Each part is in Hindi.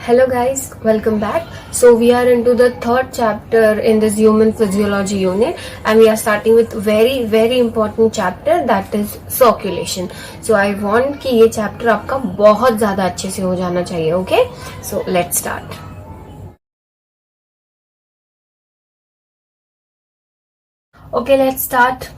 Hello guys, welcome back. So we are into the third chapter in this human physiology unit and we are starting with very important chapter that is circulation. So I want कि ये chapter आपका बहुत ज़्यादा अच्छे से हो जाना चाहिए, okay? So let's start. Okay, let's start.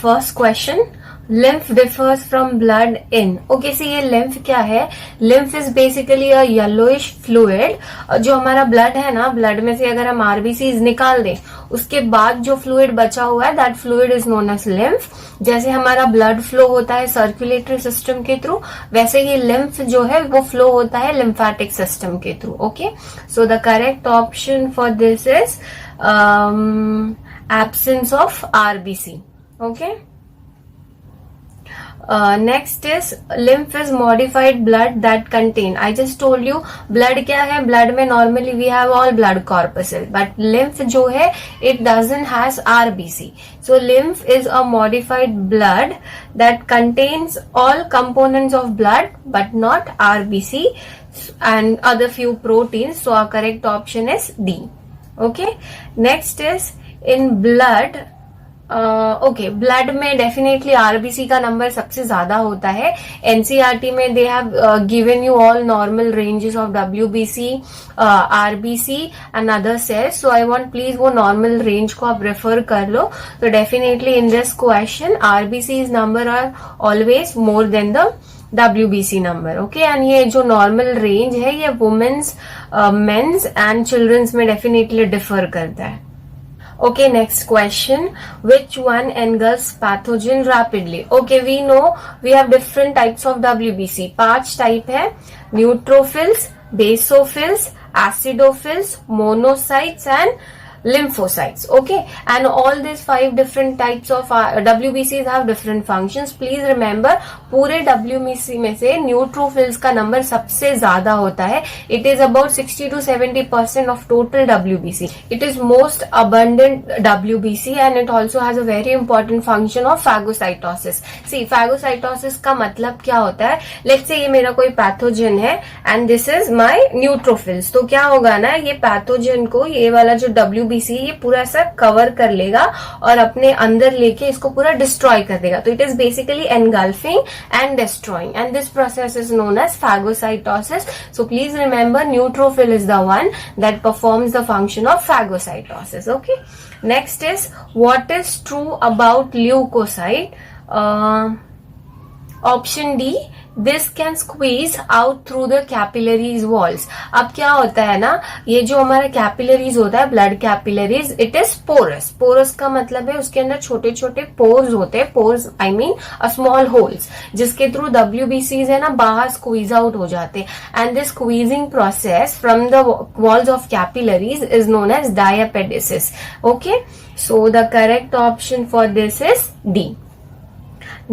First question. Lymph differs from blood in. Okay, so ये lymph क्या है? Lymph is basically a yellowish fluid. जो हमारा blood है ना, blood में से अगर हम RBCs निकाल दें, उसके बाद जो fluid बचा हुआ है, that fluid is known as lymph. जैसे हमारा blood flow होता है circulatory system के थ्रू, वैसे ही lymph जो है वो flow होता है lymphatic system के through. Okay, so the correct option for this is absence of RBC. Okay. Next is lymph is modified blood that contain. I just told you blood क्या है? Blood में normally we have all blood corpuscles, but lymph जो है it doesn't has RBC. So lymph is a modified blood that contains all components of blood but not RBC and other few proteins. So our correct option is D. Okay. Next is in blood. Okay blood में डेफिनेटली आरबीसी का नंबर सबसे ज्यादा होता है. एनसीईआरटी में they have given you all normal ranges of WBC, RBC and other cells. So I want please वो नॉर्मल रेंज को आप रेफर कर लो. तो definitely in this question RBC number are always more than the WBC number. Okay, and ये जो नॉर्मल रेंज है ये वुमेन्स, मेंस एंड चिल्ड्रंस में डेफिनेटली डिफर करता है. Okay, next question. Which one engulfs pathogen rapidly? Okay, we know we have different types of WBC. 5 type है. Neutrophils, basophils, acidophils, monocytes and lymphocytes. Okay, and all these 5 different types of WBCs have different functions. Please remember पूरे WBC में से neutrophils का नंबर सबसे ज्यादा होता है. It is about 60 to 70% of total WBC. It is most abundant WBC and it also has a very important function of phagocytosis. See, phagocytosis का मतलब क्या होता है? Let's say ये मेरा कोई पैथोजन है and this is my neutrophils. तो क्या होगा ना, ये पैथोजन को ये वाला जो WBC ये पूरा ऐसा कवर कर लेगा और अपने अंदर लेके इसको पूरा डिस्ट्रॉय कर देगा. तो it is basically engulfing and destroying and this process is known as phagocytosis. So please remember neutrophil is the one that performs the function of phagocytosis. Okay, next is what is true about leucocyte. Option D, this can squeeze out through the capillaries walls. अब क्या होता है ना, ये जो हमारा कैपिलरीज होता है, blood capillaries, it is porous. Porous का मतलब है उसके अंदर छोटे छोटे पोर्स होते हैं. Pores I mean a small holes, जिसके थ्रू WBCs है ना बाहर स्क्वीज आउट हो जाते हैं. And this squeezing process from the walls of capillaries is known as diapedesis. Okay, so the correct option for this is D.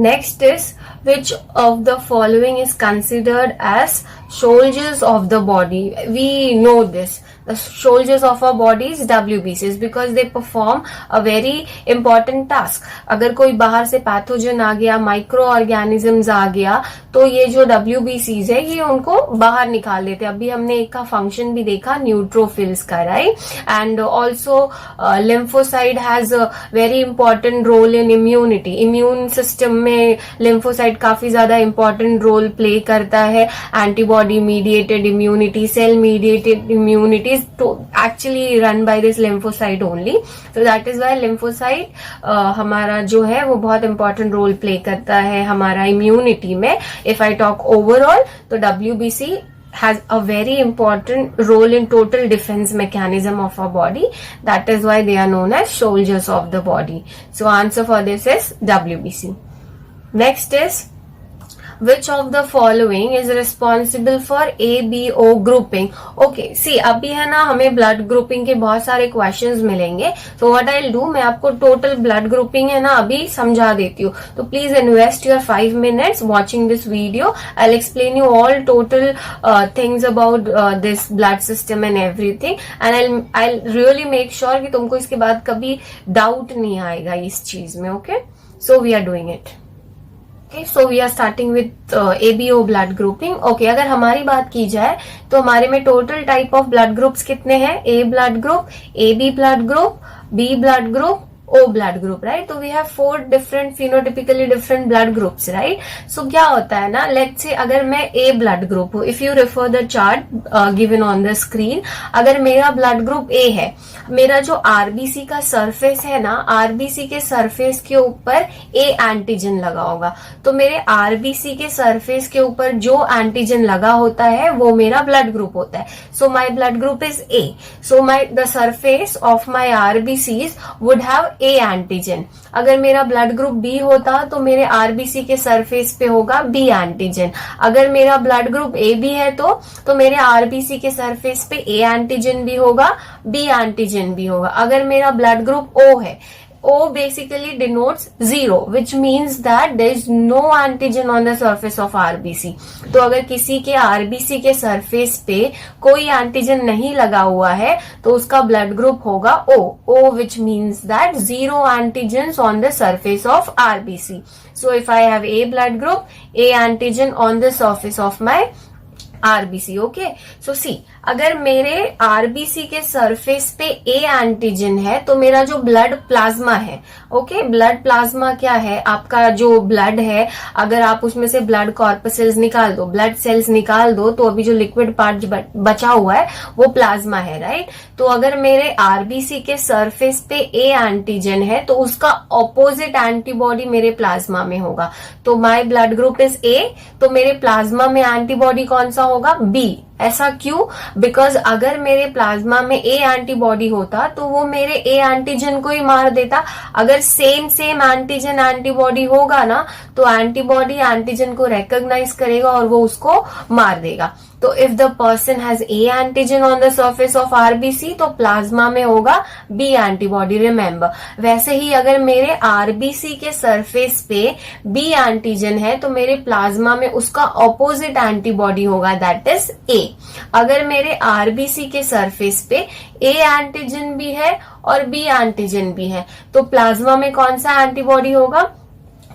Next is, which of the following is considered as soldiers of the body? We know this. The soldiers of our body is WBCs because they perform a very important task. अगर कोई बाहर से पैथोजन आ गया, माइक्रो ऑर्गेनिजम्स आ गया, तो ये जो WBCs है ये उनको बाहर निकाल देते हैं. अभी हमने एक का फंक्शन भी देखा न्यूट्रोफिल्स का, right. And also lymphocyte has a very important role in immunity. Immune system में लिम्फोसाइट काफी ज्यादा इंपॉर्टेंट रोल प्ले करता है. Antibody mediated immunity, cell mediated immunity to actually run by this lymphocyte only. So that is why lymphocyte हमारा जो है वो बहुत important role play करता है हमारा immunity में. If I talk overall, तो WBC has a very important role in total defense mechanism of our body. That is why they are known as soldiers of the body. So answer for this is WBC. Next is, which of the following is responsible for ABO grouping? Okay, see अभी है ना हमें blood grouping के बहुत सारे questions मिलेंगे. So what I'll do, मैं आपको total blood grouping है ना अभी समझा देती हूँ. तो please invest your 5 minutes watching this video. I'll explain you all total things about this blood system and everything. And I'll really make sure कि तुमको इसके बाद कभी doubt नहीं आएगा इस चीज में. Okay, so we are doing it. Okay, so we are starting with ABO blood grouping. Okay, अगर हमारी बात की जाए तो हमारे में total type of blood groups कितने हैं? A blood group, A B blood group, B blood group, O blood group, right? तो we have 4 different phenotypically different blood groups, right? So क्या होता है ना, let's say अगर मैं A blood group हूँ, if you refer the chart given on the screen, अगर मेरा blood group A है, मेरा जो RBC का सरफेस है ना, RBC के सरफेस के ऊपर A एंटीजन लगा होगा, तो मेरे RBC के सरफेस के ऊपर जो एंटीजन लगा होता है वो मेरा ब्लड ग्रुप होता है। So my blood group is A. So the surface of my RBCs would have A antigen. अगर मेरा ब्लड ग्रुप बी होता तो मेरे आरबीसी के सरफेस पे होगा बी एंटीजन। अगर मेरा ब्लड ग्रुप ए बी है तो मेरे आरबीसी के सरफेस पे ए एंटीजन भी होगा, बी एंटीजन भी होगा। अगर मेरा ब्लड ग्रुप ओ है, O basically denotes 0, which means that there is no antigen on the surface of RBC. तो अगर किसी के RBC के सरफेस पे कोई एंटीजन नहीं लगा हुआ है तो उसका ब्लड ग्रुप होगा O, which means that 0 antigens on the surface of RBC. So if I have A blood group, A antigen on the surface of my RBC. Okay, so see, अगर मेरे आरबीसी के सरफेस पे ए एंटीजन है तो मेरा जो ब्लड प्लाज्मा है, ओके, ब्लड प्लाज्मा क्या है? आपका जो ब्लड है, अगर आप उसमें से ब्लड कॉर्पसेल्स निकाल दो, ब्लड सेल्स निकाल दो, तो अभी जो लिक्विड पार्ट बचा हुआ है वो प्लाज्मा है, राइट? तो अगर मेरे आरबीसी के सरफेस पे ए एंटीजन है तो उसका ऑपोजिट एंटीबॉडी मेरे प्लाज्मा में होगा। तो my blood group is a, तो मेरे प्लाज्मा में एंटीबॉडी कौन सा होगा? बी। ऐसा क्यों? बिकॉज अगर मेरे प्लाज्मा में ए एंटीबॉडी होता तो वो मेरे ए एंटीजन को ही मार देता। अगर सेम एंटीजन एंटीबॉडी होगा ना तो एंटीबॉडी एंटीजन को रिकॉग्नाइज करेगा और वो उसको मार देगा। तो if the person has a antigen on the surface of RBC तो प्लाज्मा में होगा बी एंटीबॉडी, रिमेंबर। वैसे ही अगर मेरे आरबीसी के सरफेस पे बी एंटीजन है तो मेरे प्लाज्मा में उसका ऑपोजिट एंटीबॉडी होगा, दैट इज ए। अगर मेरे आरबीसी के सरफेस पे ए एंटीजन भी है और बी एंटीजन भी है तो प्लाज्मा में कौन सा एंटीबॉडी होगा?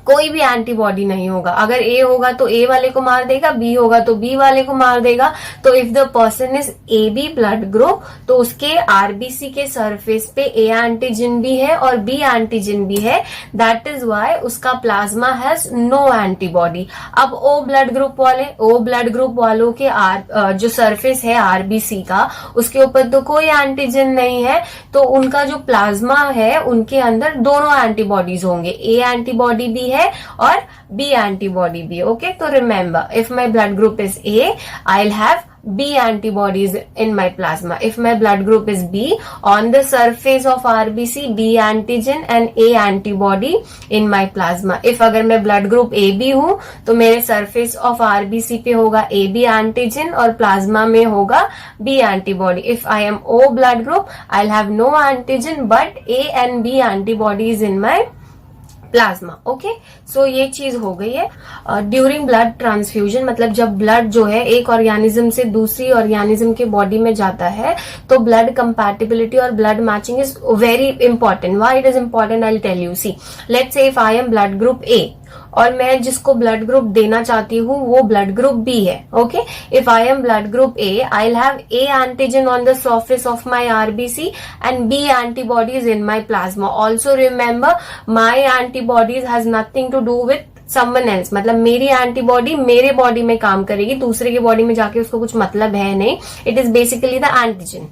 कोई भी एंटीबॉडी नहीं होगा। अगर ए होगा तो ए वाले को मार देगा, बी होगा तो बी वाले को मार देगा। तो if the person is A B blood group तो उसके आरबीसी के सरफेस पे ए एंटीजन भी है और बी एंटीजन भी है, दैट इज वाई उसका प्लाज्मा हैज नो एंटीबॉडी। अब ओ ब्लड ग्रुप वालों के जो सरफेस है आरबीसी का, उसके ऊपर तो कोई एंटीजन नहीं है, तो उनका जो प्लाज्मा है उनके अंदर दोनों एंटीबॉडीज होंगे, ए एंटीबॉडी भी है और बी एंटीबॉडी भी। ओके, तो remember, if my blood group is a, I will have B antibodies in my plasma. If my blood group is B, on the surface of RBC, B antigen and A antibody in my plasma. If अगर मैं blood group AB हूँ तो मेरे surface of RBC पे होगा AB antigen और प्लाज्मा में होगा B antibody. If I am O blood group, I'll have no antigen but A and B antibodies in my plasma. Okay, so ये चीज हो गई है। ड्यूरिंग ब्लड ट्रांसफ्यूजन, मतलब जब ब्लड जो है एक ऑर्गेनिज्म से दूसरी ऑर्गेनिज्म के बॉडी में जाता है तो ब्लड कंपैटिबिलिटी और blood matching is very important. Why it is important, I will tell you. See, let's say if I am blood group A और मैं जिसको ब्लड ग्रुप देना चाहती हूँ वो ब्लड ग्रुप बी है। Okay, if I am blood group A, I will have A antigen on the surface of my RBC and B antibodies in my plasma. Also remember, my antibodies has nothing to do with someone else, मतलब मेरी एंटीबॉडी मेरे बॉडी में काम करेगी, दूसरे की बॉडी में जाके उसको कुछ मतलब है नहीं। It is basically the antigen.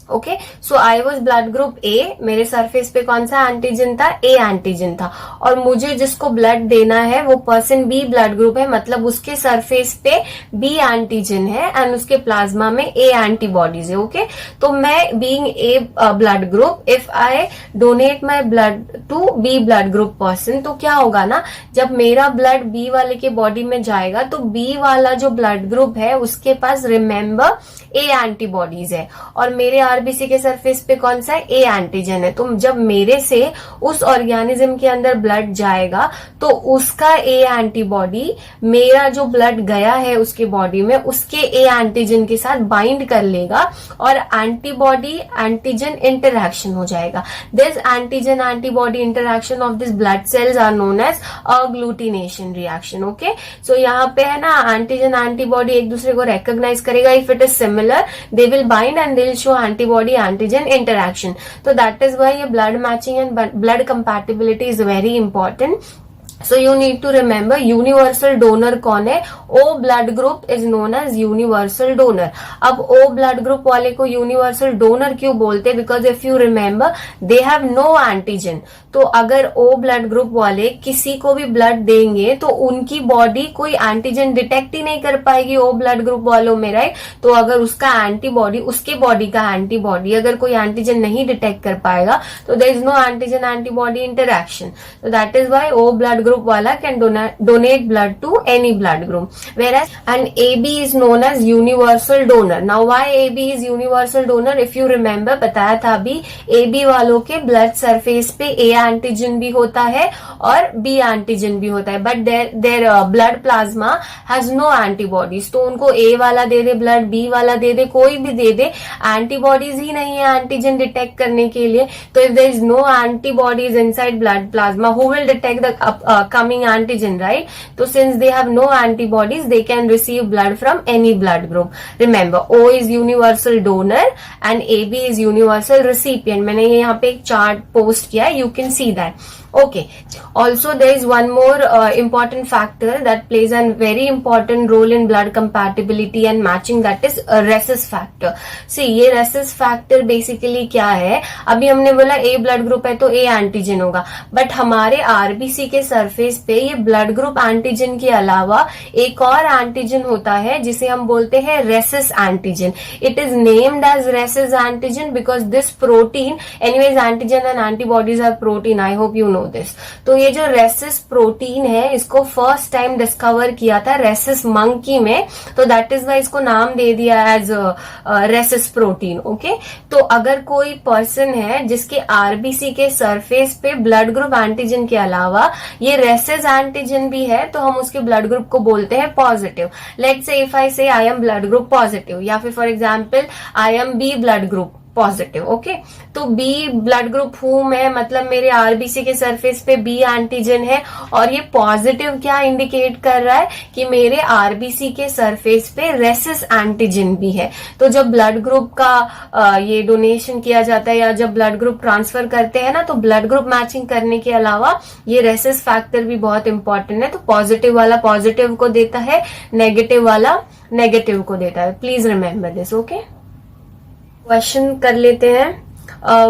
Okay, so I was blood group ए, मेरे सरफेस पे कौन सा एंटीजन था? ए एंटीजन था। और मुझे जिसको ब्लड देना है वो पर्सन बी ब्लड ग्रुप है, मतलब उसके सरफेस पे बी एंटीजन है एंड उसके प्लाज्मा में ए एंटीबॉडीज है। ओके, तो मैं being A blood group, if I donate my blood to B blood group person, तो क्या होगा ना, जब मेरा ब्लड बी वाले के बॉडी में जाएगा तो बी वाला जो ब्लड ग्रुप है उसके पास रिमेंबर ए एंटीबॉडीज है और मेरे आरबीसी के सरफेस पे कौन सा है, ए एंटीजन है। तो जब मेरे से उस ऑर्गेनिज्म के अंदर ब्लड जाएगा तो उसका ए एंटीबॉडी मेरा जो ब्लड गया है उसके बॉडी में उसके ए एंटीजन के साथ बाइंड कर लेगा और एंटीबॉडी एंटीजन इंटरैक्शन हो जाएगा। This antigen antibody interaction of this blood cells are known as agglutination reaction. Okay, so यहाँ पे है ना एंटीजन एंटीबॉडी एक दूसरे को रेकॉग्नाइज करेगा। If it is similar they will bind and they will show antibody antigen interaction. तो दैट इज व्हाई ये blood matching and blood compatibility is very important. So you need to remember universal donor कौन है, O blood group is known as universal donor। अब O blood group वाले को universal donor क्यों बोलते हैं, because if you remember they have no antigen। तो अगर O blood group वाले किसी को भी ब्लड देंगे तो उनकी बॉडी कोई एंटीजन डिटेक्ट ही नहीं कर पाएगी O blood group वालों में, राइट। तो अगर उसका एंटीबॉडी, उसके बॉडी का एंटीबॉडी अगर कोई एंटीजन नहीं डिटेक्ट कर पाएगा तो there is no antigen antibody interaction. तो that is why O blood group wala can donate blood to any blood group, whereas an AB is known as universal donor। Now why AB is universal donor, if you remember बताया था अभी AB वालों के ब्लड सरफेस पे A एंटीजन भी होता है और B एंटीजन भी होता है, but their blood plasma has no antibodies. तो उनको A वाला दे दे ब्लड, B वाला दे दे, कोई भी दे दे, एंटीबॉडीज ही नहीं है एंटीजन डिटेक्ट करने के लिए। तो if there is no antibodies inside blood plasma who will detect the coming antigen, right? So since they have no antibodies they can receive blood from any blood group। remember O is universal donor and AB is universal recipient। मैंने ये यहाँ पे एक चार्ट पोस्ट किया है, you can see that। Okay, also there is one more important factor that plays a very important role in blood compatibility and matching, that is rhesus factor। see ये rhesus factor basically क्या है, अभी हमने बोला A blood group है तो A एंटीजन होगा, बट हमारे आरबीसी के सरफेस पे ये ब्लड ग्रुप एंटीजन के अलावा एक और एंटीजन होता है जिसे हम बोलते हैं rhesus antigen. It is named as rhesus antigen because this protein, anyways antigen and antibodies are protein, I hope you know this. तो ये जो rhesus प्रोटीन है इसको फर्स्ट टाइम डिस्कवर किया था rhesus मंकी में, तो दैट इज वाई इसको नाम दे दिया एज rhesus प्रोटीन। ओके, तो अगर कोई पर्सन है जिसके आरबीसी के सरफेस पे ब्लड ग्रुप एंटीजन के अलावा ये rhesus एंटीजन भी है तो हम उसके ब्लड ग्रुप को बोलते हैं positive. Let's say if I say I am blood group positive, या फिर for example I am B blood group positive. Okay, तो बी ब्लड ग्रुप हूं मैं, मतलब मेरे आरबीसी के सरफेस पे बी एंटीजन है और ये पॉजिटिव क्या इंडिकेट कर रहा है कि मेरे आरबीसी के सरफेस पे rhesus एंटीजन भी है। तो जब ब्लड ग्रुप का ये डोनेशन किया जाता है या जब ब्लड ग्रुप ट्रांसफर करते हैं ना, तो ब्लड ग्रुप मैचिंग करने के अलावा ये rhesus फैक्टर भी बहुत इंपॉर्टेंट है। तो पॉजिटिव वाला पॉजिटिव को देता है, नेगेटिव वाला नेगेटिव को देता है। Please remember this. Okay, question कर लेते हैं।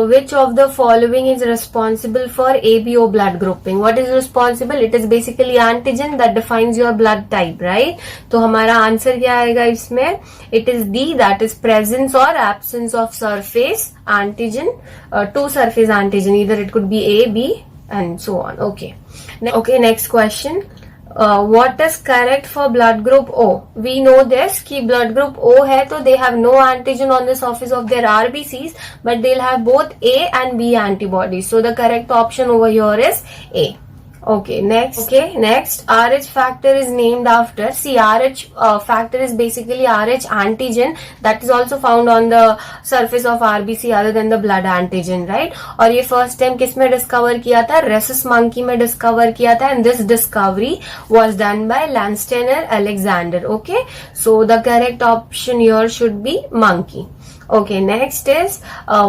which of the following is responsible for ABO blood grouping? What is responsible? It is basically antigen that defines your blood type, right? तो हमारा आंसर क्या आएगा इसमें? It is D, that is presence or absence of surface antigen, two surface antigen, either it could be A, B and so on. Okay, okay, next question. What is correct for blood group O? We know this कि blood group O है तो they have no antigen on the surface of their RBCs, but they'll have both A and B antibodies. So the correct option over here is A. Okay, next RH factor is named after, see RH factor is basically RH antigen that is also found on the surface of RBC other than the blood antigen, right? और ये first time किस में डिस्कवर किया था? rhesus monkey में डिस्कवर किया था, and this discovery was done by Landsteiner Alexander। Okay, so the correct option here should be monkey। Okay, next is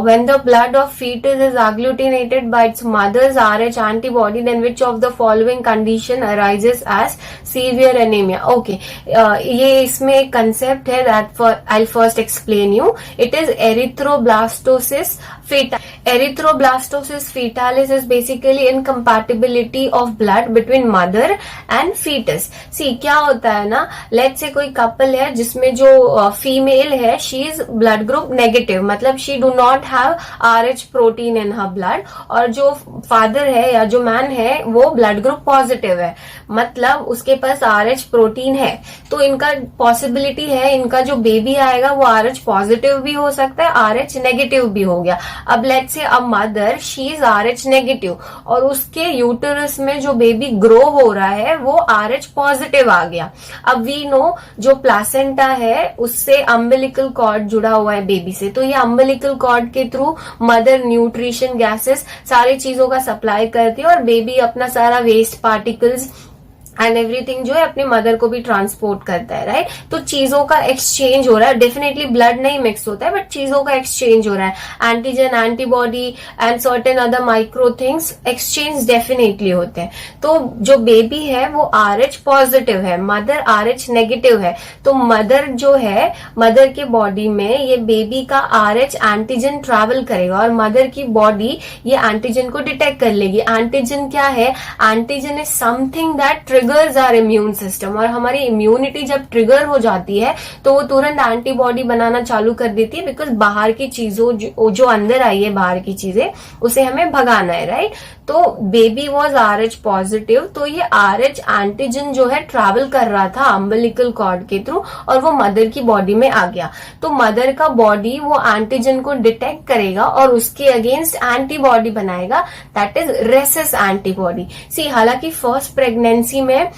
when the blood of fetus is agglutinated by its mother's RH antibody, then which of the following condition arises as severe anemia? Okay, ये इसमें एक concept है that I'll first explain you. It is erythroblastosis fetalis. Erythroblastosis fetalis is basically incompatibility of blood between mother and fetus। See क्या होता है ना, let's say कोई couple है जिसमें जो female है she is blood group negative, मतलब she do not have RH protein in her blood, और जो फादर है या जो मैन है वो ब्लड ग्रुप पॉजिटिव है, मतलब उसके पास RH प्रोटीन है, तो इनका पॉसिबिलिटी है इनका जो बेबी आएगा वो RH पॉजिटिव भी हो सकता है, RH नेगेटिव भी हो गया। अब let's say a mother she is RH negative और उसके यूटरस में जो बेबी ग्रो हो रहा है वो RH पॉजिटिव आ गया। अब वी नो जो प्लासेंटा है उससे अम्बिलिकल कॉर्ड जुड़ा हुआ है बेबी से, तो ये अम्बिलिकल कॉर्ड के थ्रू मदर न्यूट्रिशन गैसेस सारी चीजों का सप्लाई करती है और बेबी अपना सारा वेस्ट पार्टिकल्स एंड एवरीथिंग जो है अपनी मदर को भी ट्रांसपोर्ट करता है, राइट। तो चीजों का एक्सचेंज हो रहा है, डेफिनेटली ब्लड नहीं मिक्स होता है बट चीजों का एक्सचेंज हो रहा है। Antigen, antibody and certain other micro things exchange definitely होते हैं। तो जो बेबी है वो RH पॉजिटिव है, मदर RH नेगेटिव है, तो मदर जो है मदर के बॉडी में ये बेबी का RH एंटीजन ट्रेवल करेगा और मदर की बॉडी ये एंटीजन को डिटेक्ट कर लेगी। एंटीजन क्या है? Antigen is something that triggers our immune system, और हमारी इम्यूनिटी जब ट्रिगर हो जाती है तो वो तुरंत एंटीबॉडी बनाना चालू कर देती है, बिकॉज बाहर की चीजों जो अंदर आई है बाहर की चीजें उसे हमें भगाना है, राइट। तो बेबी वॉज RH पॉजिटिव, तो ये RH एंटीजन जो है ट्रैवल कर रहा था अम्बिलिकल कॉर्ड के थ्रू और वो मदर की बॉडी में आ गया। तो मदर का बॉडी वो एंटीजन को डिटेक्ट करेगा और उसके अगेंस्ट एंटीबॉडी बनाएगा, दैट इज रेसिस एंटीबॉडी। सी हालांकि फर्स्ट प्रेगनेंसी में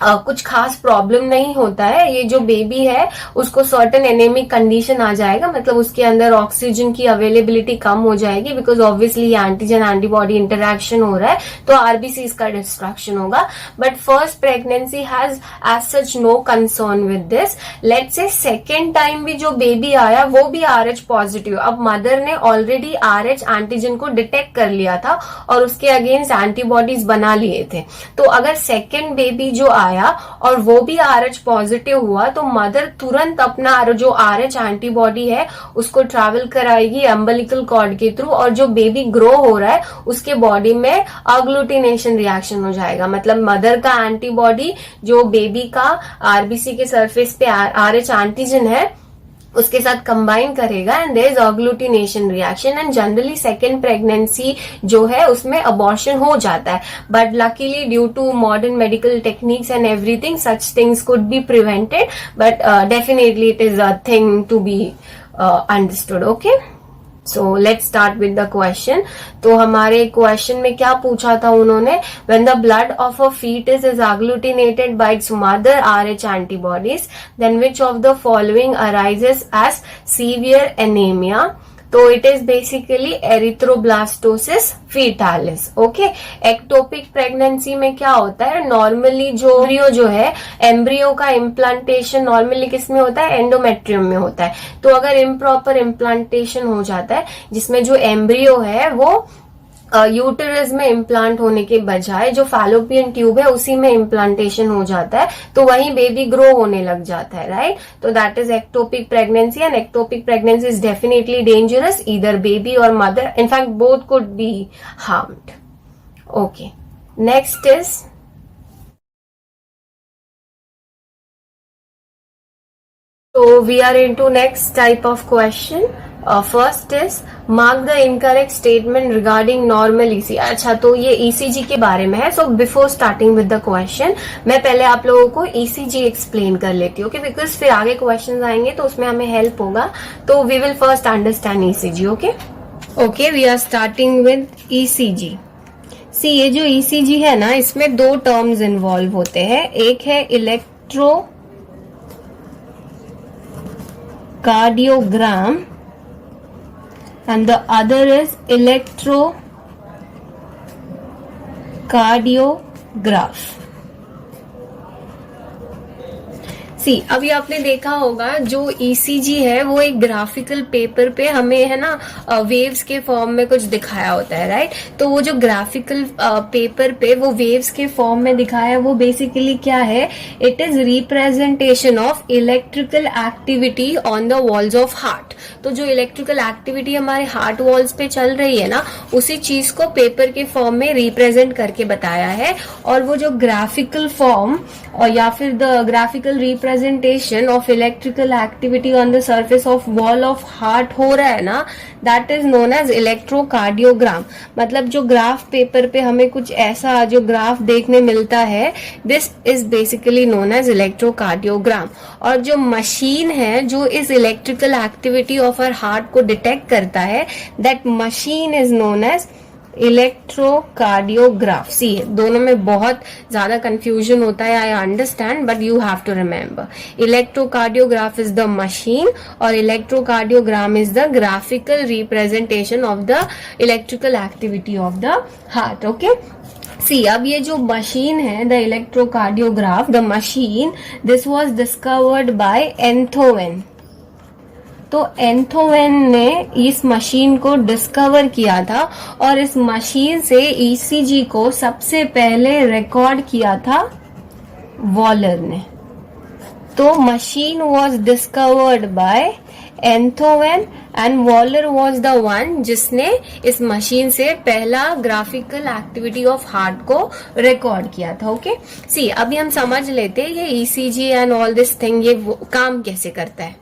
कुछ खास प्रॉब्लम नहीं होता है, ये जो बेबी है उसको सर्टेन एनेमिक कंडीशन आ जाएगा, मतलब उसके अंदर ऑक्सीजन की अवेलेबिलिटी कम हो जाएगी, because obviously antigen antibody interaction हो रहा है तो आरबीसीज का डिस्ट्रक्शन होगा। But first pregnancy has as such no concern with this. Let's say second time भी जो बेबी आया वो भी RH पॉजिटिव, अब मदर ने ऑलरेडी RH एंटीजन को डिटेक्ट कर लिया था और उसके अगेंस्ट एंटीबॉडीज बना लिए थे। तो अगर सेकेंड बेबी जो आया और वो भी RH पॉजिटिव हुआ तो मदर तुरंत अपना जो RH एंटीबॉडी है उसको ट्रैवल कराएगी अम्बिलिकल कॉर्ड के थ्रू और जो बेबी ग्रो हो रहा है उसके बॉडी में अग्लूटिनेशन रिएक्शन हो जाएगा, मतलब मदर का एंटीबॉडी जो बेबी का आरबीसी के सरफेस पे RH एंटीजन है उसके साथ कंबाइन करेगा and there is agglutination reaction and generally second pregnancy जो है उसमें अबॉर्शन हो जाता है। But luckily due to modern medical techniques and everything such things could be prevented, but definitely it is a thing to be understood. Okay, so let's start with the question. तो हमारे क्वेश्चन में क्या पूछा था उन्होंने? When the blood of a fetus is agglutinated by its mother RH antibodies, then which of the following arises as severe anemia? तो it is basically erythroblastosis fetalis. Okay, ectopic pregnancy में क्या होता है? नॉर्मली जो एम्ब्रियो जो है, एम्ब्रियो का इम्प्लांटेशन नॉर्मली किस में होता है? एंडोमेट्रियम में होता है। तो अगर इम्प्रॉपर इम्प्लांटेशन हो जाता है जिसमें जो एम्ब्रियो है वो यूटेरस में इम्प्लांट होने के बजाय जो फैलोपियन ट्यूब है उसी में इम्प्लांटेशन हो जाता है तो वहीं बेबी ग्रो होने लग जाता है, राइट। तो that is ectopic pregnancy and ectopic pregnancy is definitely dangerous, either baby और mother, in fact both could be harmed. Okay, next is so we are into next type of question. First is mark the incorrect statement regarding normal ECG. अच्छा, तो ये ECG के बारे में है। So before starting with the question, मैं पहले आप लोगों को ECG explain कर लेती हूँ, okay? Because फिर आगे questions आएंगे तो उसमें हमें help होगा। तो we will first understand ECG, okay? Okay, we are starting with ECG. See, ये जो ECG है ना, इसमें दो terms involve होते हैं। एक है electro cardiogram and the other is electrocardiograph. सी, अभी आपने देखा होगा जो ECG है वो एक ग्राफिकल पेपर पे हमें है ना वेव्स के फॉर्म में कुछ दिखाया होता है, राइट। तो वो जो ग्राफिकल पेपर पे वो वेव्स के फॉर्म में दिखाया वो बेसिकली क्या है? It is representation of electrical activity on the walls of heart. तो जो इलेक्ट्रिकल एक्टिविटी हमारे हार्ट वॉल्स पे चल रही है ना, उसी चीज को पेपर के फॉर्म में रिप्रेजेंट करके बताया है। और वो जो ग्राफिकल फॉर्म और या फिर the graphical representation of electrical activity on the surface of wall of heart हो रहा है ना, that is known as electrocardiogram. मतलब जो ग्राफ पेपर पे हमें कुछ ऐसा जो ग्राफ देखने मिलता है, this is basically known as electrocardiogram. और जो मशीन है जो इस electrical activity of our heart को डिटेक्ट करता है, that machine is known as electrocardiograph. See दोनों में बहुत ज्यादा कंफ्यूजन होता है, I understand, but you have to remember electrocardiograph is the machine और electrocardiogram is the graphical representation of the electrical activity of the heart. Okay, see अब ये जो मशीन है the electrocardiograph, the machine, this was discovered by Einthoven. तो एंथोवेन ने इस मशीन को डिस्कवर किया था और इस मशीन से ईसीजी को सबसे पहले रिकॉर्ड किया था वॉलर ने। तो machine was discovered by Einthoven and Waller was the one जिसने इस मशीन से पहला ग्राफिकल एक्टिविटी ऑफ हार्ट को रिकॉर्ड किया था। ओके, सी अभी हम समझ लेते हैं ये ECG and all this thing ये काम कैसे करता है।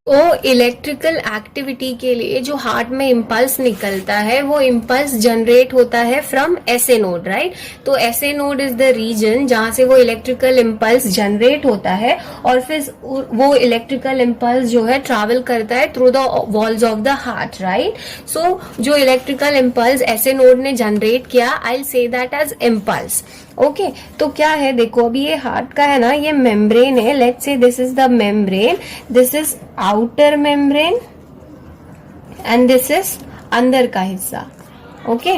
तो इलेक्ट्रिकल एक्टिविटी के लिए जो हार्ट में इम्पल्स निकलता है वो इम्पल्स जनरेट होता है फ्रॉम एसए नोड, राइट। तो SA node is the region जहां से वो इलेक्ट्रिकल इम्पल्स जनरेट होता है और फिर वो इलेक्ट्रिकल इम्पल्स जो है ट्रैवल करता है through the walls of the heart, right. So जो इलेक्ट्रिकल इम्पल्स एसए नोड ने जनरेट किया, I will say that as impulse. Okay, तो क्या है, देखो अभी ये हार्ट का है ना, ये मेम्ब्रेन है। Let's say this is the membrane, this is outer membrane and this is अंदर का हिस्सा। ओके,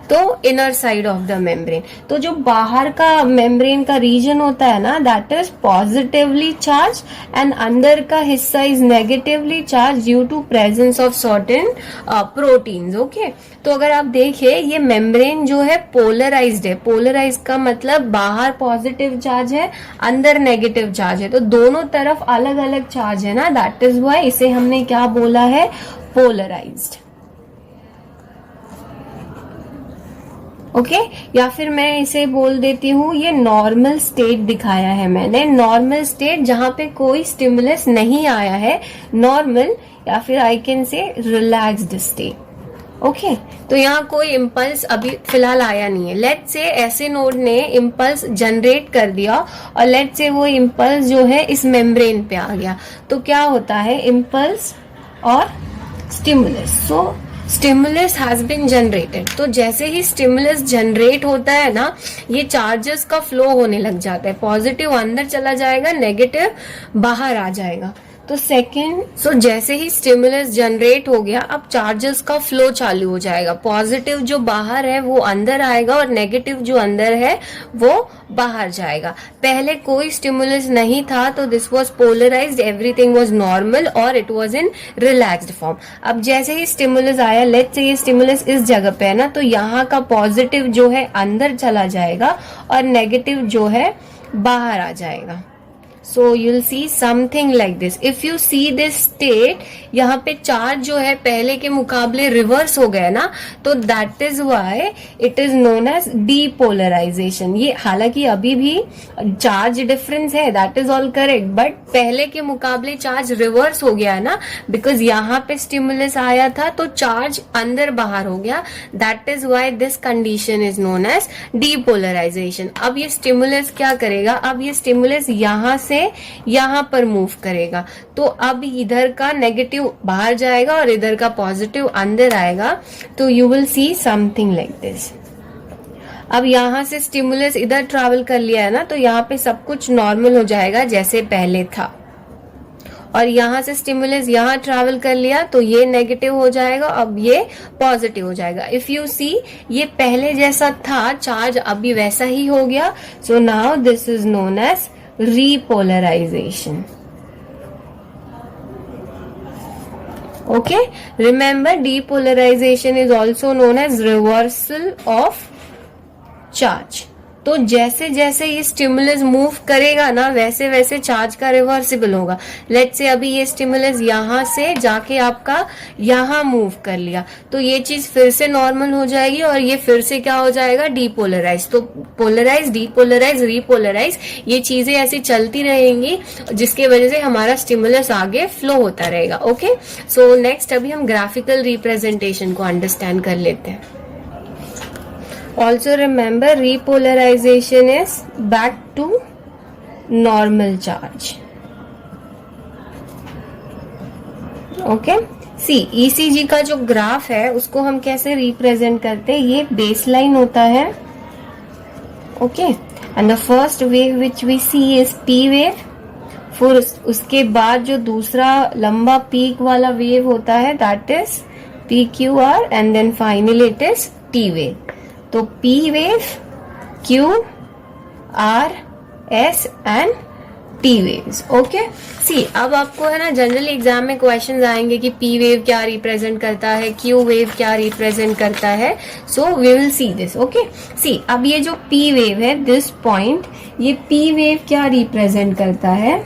तो inner side of the membrane. तो जो बाहर का मेम्ब्रेन का रीजन होता है ना, that is positively charged and अंदर का हिस्सा is negatively charged due to presence of certain proteins. Okay, तो अगर आप देखिए ये मेम्ब्रेन जो है पोलराइज्ड है। पोलराइज का मतलब बाहर पॉजिटिव चार्ज है, अंदर नेगेटिव चार्ज है, तो दोनों तरफ अलग अलग चार्ज है ना, दैट इज व्हाई इसे हमने क्या बोला है, पोलराइज्ड। ओके, या फिर मैं इसे बोल देती हूँ, ये नॉर्मल स्टेट दिखाया है मैंने, नॉर्मल स्टेट जहां पे कोई स्टिमुलस नहीं आया है, नॉर्मल, या फिर I can say relaxed state. Okay, तो यहाँ कोई इम्पल्स अभी फिलहाल आया नहीं है। लेट्स से ऐसे नोड ने इम्पल्स जनरेट कर दिया और लेट्स से वो इम्पल्स जो है इस मेम्ब्रेन पे आ गया, तो क्या होता है, इम्पल्स और stimulus. So stimulus has been generated. तो जैसे ही स्टिमुलस जनरेट होता है ना, ये चार्जेस का फ्लो होने लग जाता है, पॉजिटिव अंदर चला जाएगा, नेगेटिव बाहर आ जाएगा। तो सेकेंड, सो जैसे ही स्टिमुलस जनरेट हो गया, अब चार्जेस का फ्लो चालू हो जाएगा, पॉजिटिव जो बाहर है वो अंदर आएगा और नेगेटिव जो अंदर है वो बाहर जाएगा। पहले कोई स्टिमुलस नहीं था तो this was polarised, everything was normal और it was in relaxed form. अब जैसे ही स्टिमुलस आया, लेट्स से ये स्टिमुलस इस जगह पे है ना, तो यहाँ का पॉजिटिव जो है अंदर चला जाएगा और नेगेटिव जो है बाहर आ जाएगा। So you'll see something like this. If you see this state, यहाँ पे चार्ज जो है पहले के मुकाबले रिवर्स हो गया ना, तो that is why it is known as depolarization. ये हालांकि अभी भी चार्ज डिफरेंस है, that is all correct, but पहले के मुकाबले चार्ज रिवर्स हो गया है ना, because यहाँ पे स्टिमुलस आया था तो चार्ज अंदर बाहर हो गया, that is why this condition is known as depolarization. अब ये स्टिमुलस क्या करेगा, अब ये स्टिमुलस यहाँ से यहां पर मूव करेगा, तो अब इधर का नेगेटिव बाहर जाएगा और इधर का पॉजिटिव अंदर आएगा, तो you will see something like this. अब यहां से स्टिमुलस इधर ट्रैवल कर लिया है ना, तो यहाँ पे सब कुछ नॉर्मल हो जाएगा जैसे पहले था, और यहां से स्टिमुलस यहां ट्रैवल कर लिया तो ये नेगेटिव हो जाएगा, अब ये पॉजिटिव हो जाएगा। इफ यू सी, ये पहले जैसा था चार्ज अभी वैसा ही हो गया, so now this is known as repolarization. Okay, remember depolarization is also known as reversal of charge. तो जैसे जैसे ये स्टिमुलस मूव करेगा ना वैसे वैसे चार्ज का रिवर्सिबल होगा। लेट्स से अभी ये स्टिमुलस यहाँ से जाके आपका यहाँ मूव कर लिया, तो ये चीज फिर से नॉर्मल हो जाएगी और ये फिर से क्या हो जाएगा, डीपोलराइज। तो पोलराइज, डीपोलराइज, रीपोलराइज, ये चीजें ऐसी चलती रहेंगी जिसके वजह से हमारा स्टिमुलस आगे फ्लो होता रहेगा। ओके, सो नेक्स्ट अभी हम ग्राफिकल रिप्रेजेंटेशन को अंडरस्टैंड कर लेते हैं। Also remember, repolarization is back to normal charge. Okay? See, ECG का जो ग्राफ है उसको हम कैसे रिप्रेजेंट करते हैं, ये बेसलाइन होता है। Okay, and the first wave which we see is P wave. फिर उसके बाद जो दूसरा लंबा पीक वाला वेव होता है that is PQR, and then finally it is T wave. तो P wave, Q, R, S and T waves. Okay, see अब आपको है ना जनरली एग्जाम में क्वेश्चंस आएंगे कि P वेव क्या रिप्रेजेंट करता है, Q वेव क्या रिप्रेजेंट करता है। So we will see this. Okay, see अब ये जो P वेव है, दिस पॉइंट, ये P वेव क्या रिप्रेजेंट करता है,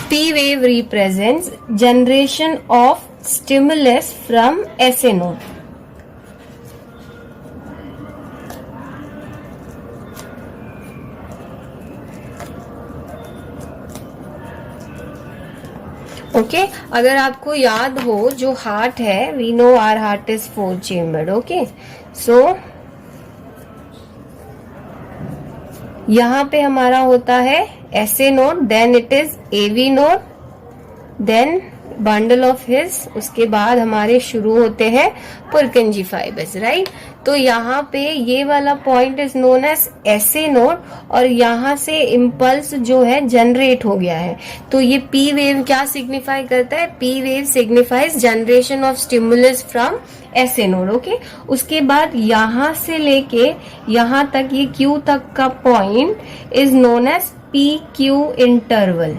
P wave represents generation of stimulus from SA node. Okay, अगर आपको याद हो जो हार्ट है, we know our heart is 4 chambered. Okay, so यहाँ पे हमारा होता है SA node, then it is AV node, then bundle of His, उसके बाद हमारे शुरू होते हैं पुरकिंजी फाइबर्स, राइट। तो यहाँ पे ये वाला point is known as SA node और यहाँ से इम्पल्स जो है जनरेट हो गया है। तो ये P वेव क्या सिग्निफाई करता है, P wave signifies generation of stimulus from SA node. Okay, उसके बाद यहाँ से लेके यहाँ तक ये Q तक का point is known as PQ interval.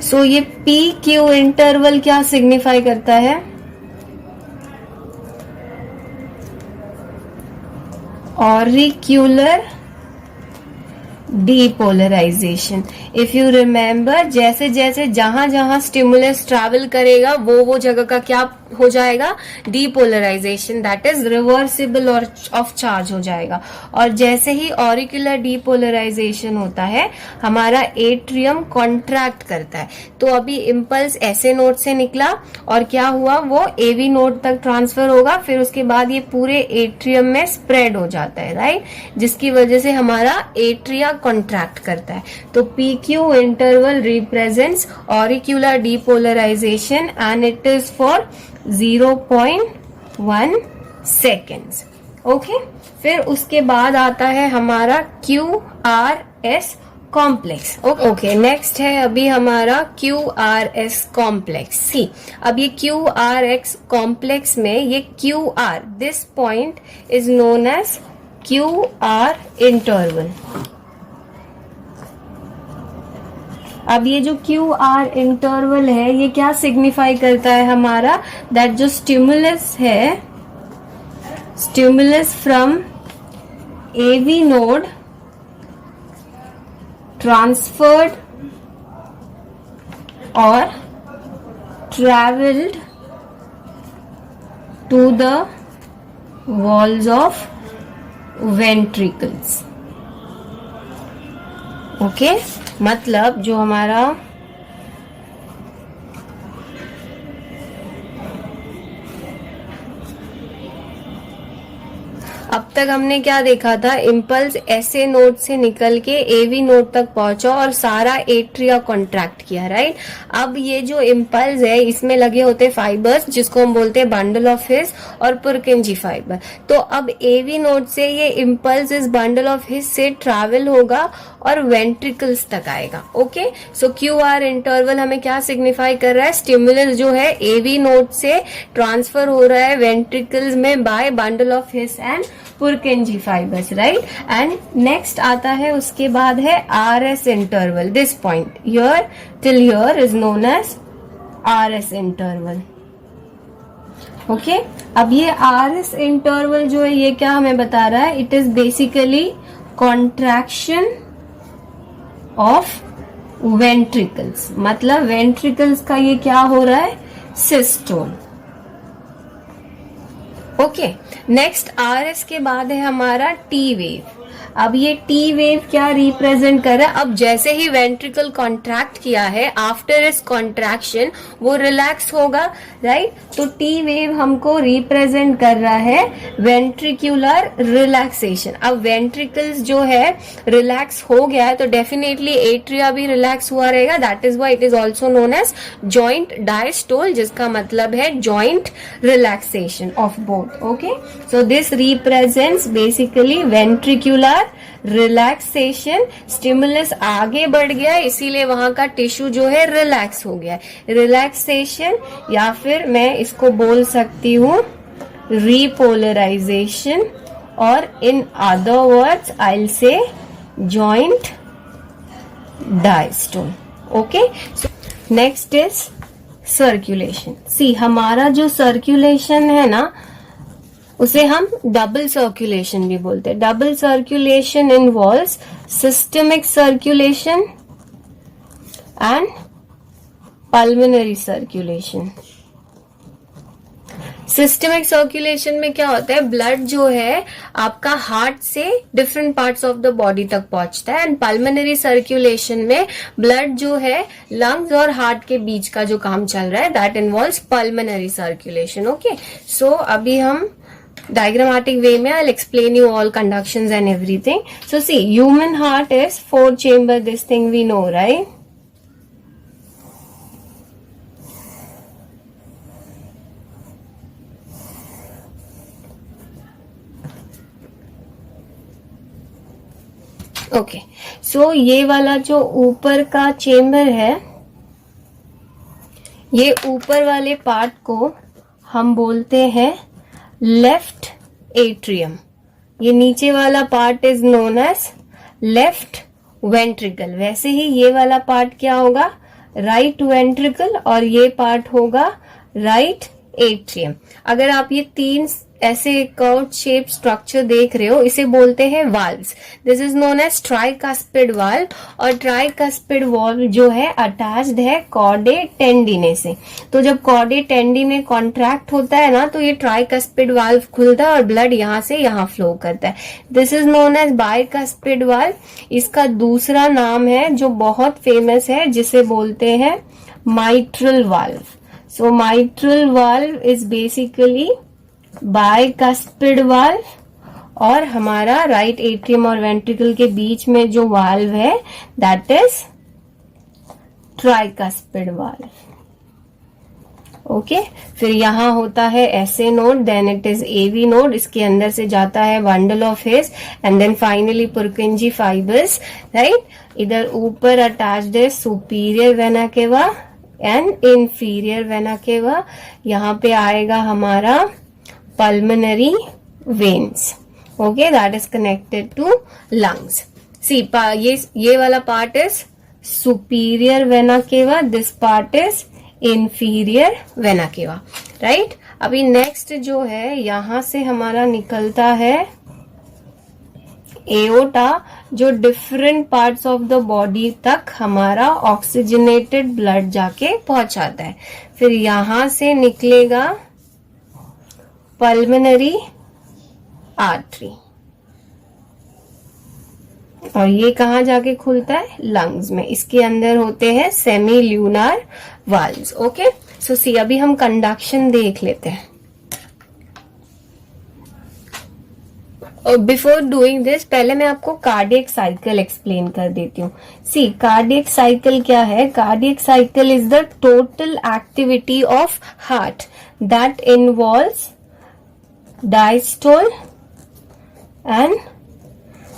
So ये PQ इंटरवल क्या सिग्निफाई करता है, auricular depolarisation. If you remember, जैसे जैसे जहां जहां स्टिमुलस ट्रैवल करेगा वो जगह का क्या हो जाएगा, डीपोलराइजेशन, दैट इज रिवर्सिबल और ऑफ चार्ज हो जाएगा। और जैसे ही ऑरिक्यूलर डीपोलराइजेशन होता है हमारा एट्रियम कॉन्ट्रैक्ट करता है। तो अभी इम्पल्स SA नोड से निकला और क्या हुआ, वो AV नोड तक ट्रांसफर होगा, फिर उसके बाद ये पूरे एट्रियम में स्प्रेड हो जाता है, राइट, जिसकी वजह से हमारा एट्रिया कॉन्ट्रैक्ट करता है। तो PQ interval represents auricular depolarisation and it is for 0.1 seconds. Okay, फिर उसके बाद आता है हमारा QRS कॉम्प्लेक्स। ओके, नेक्स्ट है अभी हमारा QRS कॉम्प्लेक्स। सी अब ये QRS कॉम्प्लेक्स में ये QR, this point is known as QR interval. अब ये जो QR इंटरवल है ये क्या सिग्निफाई करता है हमारा, दैट जो स्टिमुलस है, stimulus from AV node transferred और travelled to the walls of ventricles. Okay, मतलब जो हमारा अब तक हमने क्या देखा था, इम्पल्स SA नोड से निकल के AV नोड तक पहुंचा और सारा एट्रिया कॉन्ट्रैक्ट किया, राइट। अब ये जो इम्पल्स है इसमें लगे होते फाइबर्स जिसको हम बोलते हैं बंडल ऑफ हिस और पुरकिंजी फाइबर। तो अब AV नोड से ये इम्पल्स इस बंडल ऑफ हिस से ट्रैवल होगा और वेंट्रिकल्स तक आएगा। ओके, सो QR इंटरवल हमें क्या सिग्निफाई कर रहा है, स्टिमुलस जो है AV नोड से ट्रांसफर हो रहा है वेंट्रिकल्स में by bundle of His and Purkinje fibres, right. And next आता है उसके बाद है RS interval. This point here till here is known as RS interval. Okay, अब ये RS इंटरवल जो है ये क्या हमें बता रहा है? It is basically contraction of ventricles, मतलब वेंट्रिकल्स का ये क्या हो रहा है? सिस्टोल। ओके, नेक्स्ट RS के बाद है हमारा T वेव। अब ये टी वेव क्या रिप्रेजेंट कर रहा है? अब जैसे ही वेंट्रिकल कॉन्ट्रैक्ट किया है, आफ्टर इस कॉन्ट्रैक्शन वो रिलैक्स होगा, राइट? तो टी वेव हमको रिप्रेजेंट कर रहा है वेंट्रिकुलर रिलैक्सेशन। अब वेंट्रिकल्स जो है रिलैक्स हो गया है तो डेफिनेटली एट्रिया भी रिलैक्स हुआ रहेगा। That is why it is also known as joint diastole, जिसका मतलब है joint relaxation of both. Okay, so this represents basically ventricular relaxation. Stimulus आगे बढ़ गया इसीलिए वहां का टिश्यू जो है रिलैक्स हो गया है। रिलैक्सेशन, या फिर मैं इसको बोल सकती हूँ रिपोलराइजेशन, और in other words I will say joint diastole. Okay, so next is circulation. See, हमारा जो सर्कुलेशन है ना उसे हम डबल सर्कुलेशन भी बोलते हैं। Double circulation involves systemic circulation and pulmonary circulation. Systemic circulation में क्या होता है? ब्लड जो है आपका हार्ट से different parts of the body तक पहुंचता है। एंड पल्मोनरी सर्कुलेशन में ब्लड जो है लंग्स और हार्ट के बीच का जो काम चल रहा है, that involves pulmonary circulation. Okay, so अभी हम diagrammatic way में I'll explain you all conductions and everything. So see, human heart is 4 chamber, this thing we know, right? Okay, so ये वाला जो ऊपर का चेम्बर है, ये ऊपर वाले पार्ट को हम बोलते हैं लेफ्ट एट्रियम। ये नीचे वाला part is known as left ventricle. वैसे ही ये वाला पार्ट क्या होगा? राइट वेंट्रिकल, और ये पार्ट होगा राइट एट्रियम। अगर आप ये तीन ऐसे कर्व शेप स्ट्रक्चर देख रहे हो, इसे बोलते हैं valves. This is known as tricuspid valve, और ट्राइकास्पिड वाल्व जो है अटैच्ड है कॉर्डे टेंडिने से। तो जब कॉर्डे टेंडिने कॉन्ट्रैक्ट होता है ना, तो ये ट्राइकास्पिड वाल्व खुलता है और ब्लड यहां से यहां फ्लो करता है। This is known as bicuspid valve. इसका दूसरा नाम है जो बहुत फेमस है, जिसे बोलते हैं mitral valve. So mitral valve is basically bicuspid valve, और हमारा राइट एट्रियम और वेंट्रिकल के बीच में जो वाल्व है that is tricuspid valve. Okay, फिर यहां होता है SA node, then it is AV node, इसके अंदर से जाता है bundle of hairs, and then finally Purkinje fibres, right? इधर ऊपर अटैच्ड है superior vena cava and inferior vena cava. यहाँ पे आएगा हमारा pulmonary veins. Okay, that is connected to lungs. See, ये वाला part is superior vena cava, this part is inferior vena cava, right? अभी next जो है यहां से हमारा निकलता है एओटा, जो different parts of the body तक हमारा ऑक्सीजनेटेड ब्लड जाके पहुंचाता है। फिर यहां से निकलेगा पल्मोनरी आर्टरी, और ये कहाँ जाके खुलता है? लंग्स में। इसके अंदर होते हैं सेमी ल्यूनार वाल्व्स। ओके, सो सी, अभी हम कंडक्शन देख लेते हैं। और बिफोर डूइंग दिस, पहले मैं आपको कार्डियक साइकिल एक्सप्लेन कर देती हूँ। सी, कार्डियक साइकिल क्या है? Cardiac cycle is the total activity of heart that involves diastole and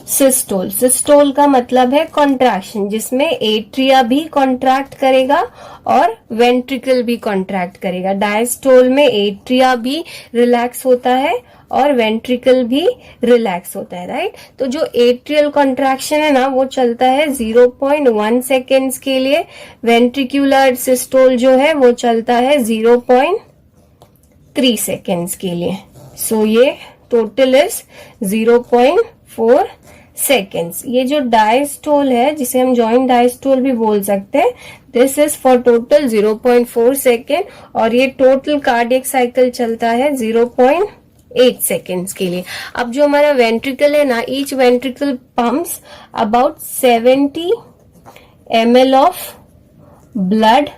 systole. Systole का मतलब है कॉन्ट्रैक्शन, जिसमें एट्रिया भी कॉन्ट्रैक्ट करेगा और वेंट्रिकल भी कॉन्ट्रैक्ट करेगा। डायस्टोल में एट्रिया भी रिलैक्स होता है और वेंट्रिकल भी रिलैक्स होता है, राइट। तो जो एट्रियल कॉन्ट्रैक्शन है ना वो चलता है 0.1 सेकेंड्स के लिए। वेंट्रिकुलर सिस्टोल जो है वो चलता है 0.3 सेकेंड्स के लिए। सो ये टोटल इज 0.4 सेकेंड्स। ये जो डायस्टोल है, जिसे हम जॉइंट डायस्टोल भी बोल सकते हैं, this is for total 0.4 second और ये टोटल कार्डियक साइकिल चलता है 0.8 सेकेंड्स के लिए। अब जो हमारा वेंट्रिकल है ना, each ventricle pumps about 70 ml of blood,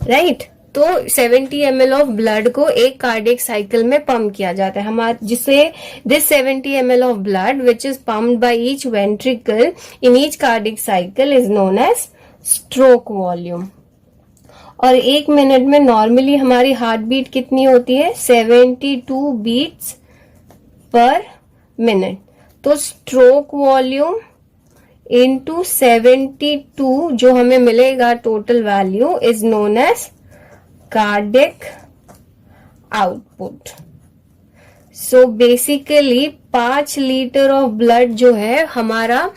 right. तो 70 ml ऑफ ब्लड को एक कार्डियक साइकिल में पंप किया जाता है हमारे, जिसे this 70 ml of blood which is pumped by each ventricle in each cardiac cycle is known as stroke volume. और एक मिनट में नॉर्मली हमारी हार्ट बीट कितनी होती है? 72 बीट्स पर मिनट। तो स्ट्रोक वॉल्यूम इंटू 72 जो हमें मिलेगा total value is known as cardiac output. So basically 5 litre of blood जो है हमारा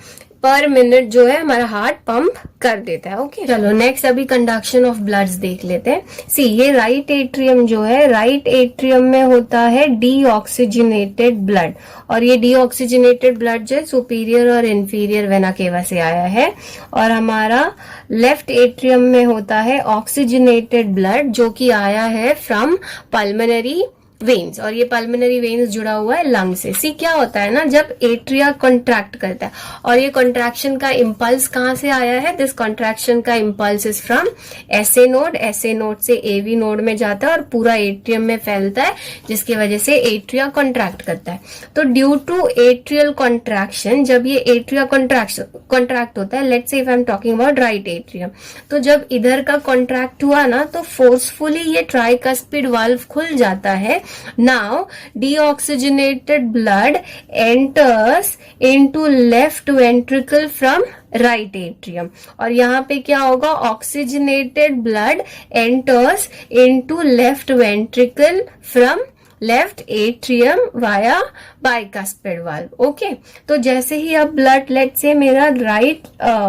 पर मिनट जो है हमारा हार्ट पंप कर देता है। ओके, चलो नेक्स्ट अभी कंडक्शन ऑफ ब्लड्स देख लेते हैं। सी, ये राइट एट्रियम जो है, राइट एट्रियम में होता है डीऑक्सीजनेटेड ब्लड, और ये डीऑक्सीजनेटेड ब्लड जो है सुपीरियर और इंफीरियर वेना केवा से आया है। और हमारा लेफ्ट एट्रियम में होता है ऑक्सीजनेटेड ब्लड, जो कि आया है फ्रॉम पल्मोनरी वेन्स, और ये पल्मोनरी वेन्स जुड़ा हुआ है लंग से। सी, क्या होता है ना, जब एट्रिया कॉन्ट्रैक्ट करता है, और ये कॉन्ट्रैक्शन का इम्पल्स कहाँ से आया है? दिस कॉन्ट्रैक्शन का impulse is from SA node. SA node से एवी नोड में जाता है और पूरा एट्रियम में फैलता है, जिसकी वजह से एट्रिया कॉन्ट्रैक्ट करता है। तो ड्यू टू एट्रियल कॉन्ट्रैक्शन, जब ये एट्रिया कॉन्ट्रैक्ट होता है, let's say if I am talking about right atrium, तो जब इधर का कॉन्ट्रैक्ट हुआ ना, तो फोर्सफुली ये ट्राइकस्पिड वाल्व खुल जाता है। Now deoxygenated blood enters into left ventricle from right atrium, और यहाँ पे क्या होगा? Oxygenated blood enters into left ventricle from left atrium via bicuspid valve. Okay, तो जैसे ही अब ब्लड, लेट से मेरा राइट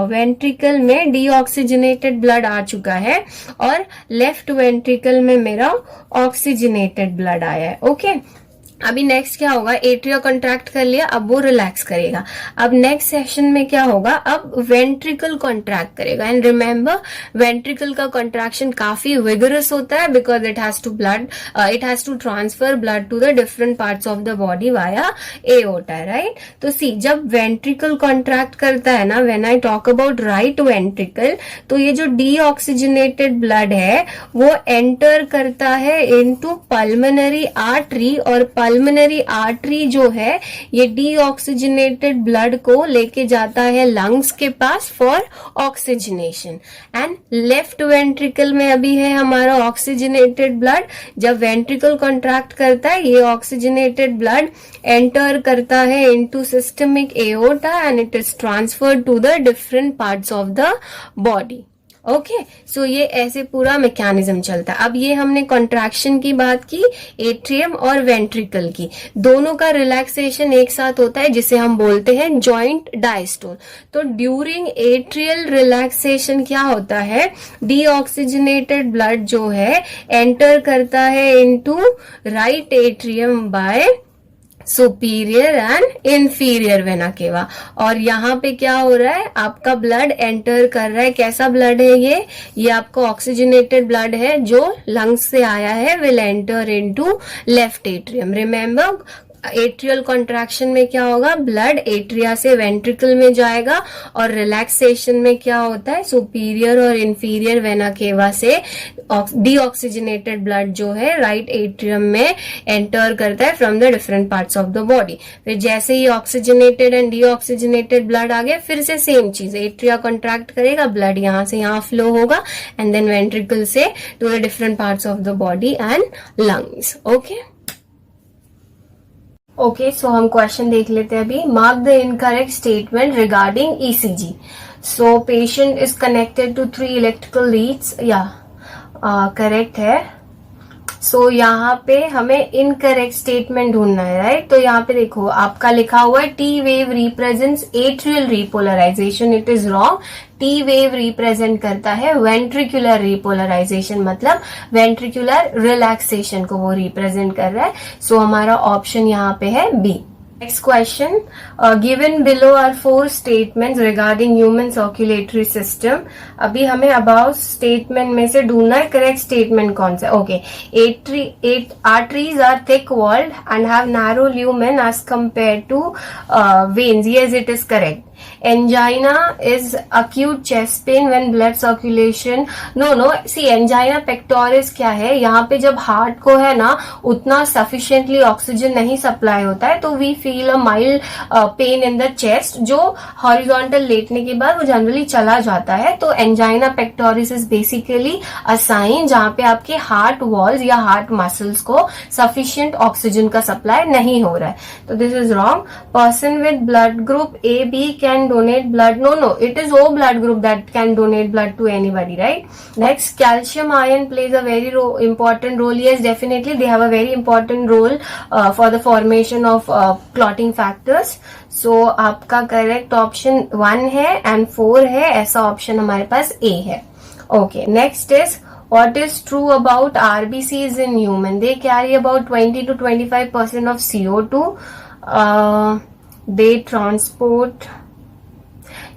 वेंट्रिकल में डीऑक्सीजनेटेड ब्लड आ चुका है और लेफ्ट वेंट्रिकल में मेरा ऑक्सीजनेटेड ब्लड आया है। ओके, अभी नेक्स्ट क्या होगा? एट्रिया कॉन्ट्रैक्ट कर लिया, अब वो रिलैक्स करेगा। अब नेक्स्ट सेशन में क्या होगा? अब वेंट्रिकल कॉन्ट्रैक्ट करेगा। एंड रिमेंबर, वेंट्रिकल का कॉन्ट्रैक्शन काफी विगरस होता है, because it has to transfer blood to the different parts of the body via aorta, right. तो सी, जब वेंट्रिकल कॉन्ट्रैक्ट करता है ना, when I talk about right ventricle, तो ये जो डीऑक्सीजनेटेड ब्लड है वो एंटर करता है इनटू पल्मोनरी आर्टरी, और पल्मोनरी आर्टरी जो है ये डीऑक्सीजनेटेड ब्लड को लेके जाता है लंग्स के पास for oxygenation. And left ventricle में अभी है हमारा ऑक्सीजनेटेड ब्लड। जब वेंट्रिकल कॉन्ट्रैक्ट करता है, ये ऑक्सीजनेटेड ब्लड एंटर करता है into systemic aorta and it is transferred to the different parts of the body. Okay, so ये ऐसे पूरा मैकेनिज्म चलता है। अब ये हमने कॉन्ट्रैक्शन की बात की, एट्रियम और वेंट्रिकल की, दोनों का रिलैक्सेशन एक साथ होता है, जिसे हम बोलते हैं जॉइंट डायस्टोल। तो ड्यूरिंग एट्रियल रिलैक्सेशन क्या होता है? डीऑक्सीजनेटेड ब्लड जो है एंटर करता है into right atrium by superior and inferior vena केवा, और यहाँ पे क्या हो रहा है? आपका ब्लड एंटर कर रहा है। कैसा ब्लड है ये आपका ऑक्सीजनेटेड ब्लड है जो लंग्स से आया है, will enter into left atrium. Remember, atrial contraction में क्या होगा? ब्लड एट्रिया से वेंट्रिकल में जाएगा, और रिलैक्सेशन में क्या होता है? सुपीरियर और इंफीरियर वेना केवा से डीऑक्सीजनेटेड ब्लड जो है राइट एट्रियम में एंटर करता है from the different parts of the body. फिर जैसे ही ऑक्सीजनेटेड एंड डीऑक्सीजनेटेड ब्लड आ गया, फिर से सेम चीज, एट्रिया कॉन्ट्रैक्ट करेगा, ब्लड यहां से यहां फ्लो होगा, एंड देन वेंट्रिकल से to the different parts of the body and lungs. Okay, okay, so हम क्वेश्चन देख लेते हैं अभी. Mark the incorrect statement regarding ECG. So patient is connected to 3 electrical leads. या करेक्ट है. सो यहाँ पे हमें इनकरेक्ट स्टेटमेंट ढूंढना है, राइट. तो यहाँ पे देखो आपका लिखा हुआ है T wave represents atrial repolarization. It is wrong. T wave represent करता है वेंट्रिकुलर रिपोलराइजेशन, मतलब वेंट्रिकुलर रिलैक्सेशन को वो रिप्रेजेंट कर रहा है. सो हमारा ऑप्शन यहाँ पे है B. Next question. Given below are 4 statements regarding human circulatory system. अभी हमें above statement में से ढूंढना है करेक्ट स्टेटमेंट कौन सा. Okay. Arteries are thick walled and have narrow lumen as compared to veins. Yes, it is correct. Angina is acute chest pain when blood circulation. No. See, angina pectoris क्या है, यहाँ पे जब हार्ट को है ना उतना सफिशिएंटली ऑक्सीजन नहीं सप्लाई होता है तो we feel a mild pain in the chest, जो हॉरिजॉन्टल लेटने के बाद वो जनरली चला जाता है. तो angina pectoris is basically a sign जहाँ पे आपके हार्ट वॉल्स या हार्ट मसल्स को सफिशिएंट ऑक्सीजन का सप्लाई नहीं हो रहा है. तो this is wrong. Person with blood group A B can donate blood. No, it is O blood group that can donate blood to anybody, right? Next, calcium ion plays a very important role. Yes, definitely they have a very important role for the formation of clotting factors. So आपका correct option 1 है and 4 है, ऐसा option हमारे पास A है. Okay, next is what is true about RBCs in human? They carry about 20 to 25% of CO2. They transport.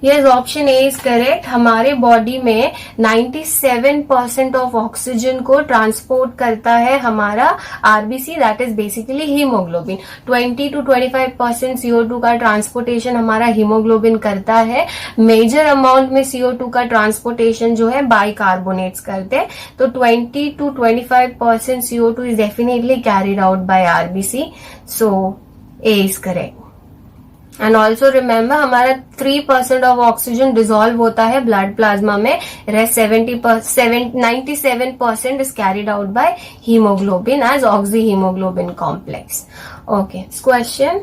Yes, option A is correct. हमारे बॉडी में 97% ऑफ ऑक्सीजन को ट्रांसपोर्ट करता है हमारा RBC, that is basically haemoglobin. 20 to 25% CO2 का ट्रांसपोर्टेशन हमारा हीमोग्लोबिन करता है. मेजर अमाउंट में CO2 का ट्रांसपोर्टेशन जो है बाइकार्बोनेट्स करते हैं. तो 20 to 25% CO2 is definitely carried out by RBC. So A is correct. And also remember हमारा 3% ऑफ ऑक्सीजन डिसॉल्व होता है ब्लड प्लाज्मा में. Rest 97% is carried out by haemoglobin as oxy haemoglobin complex. Okay, question.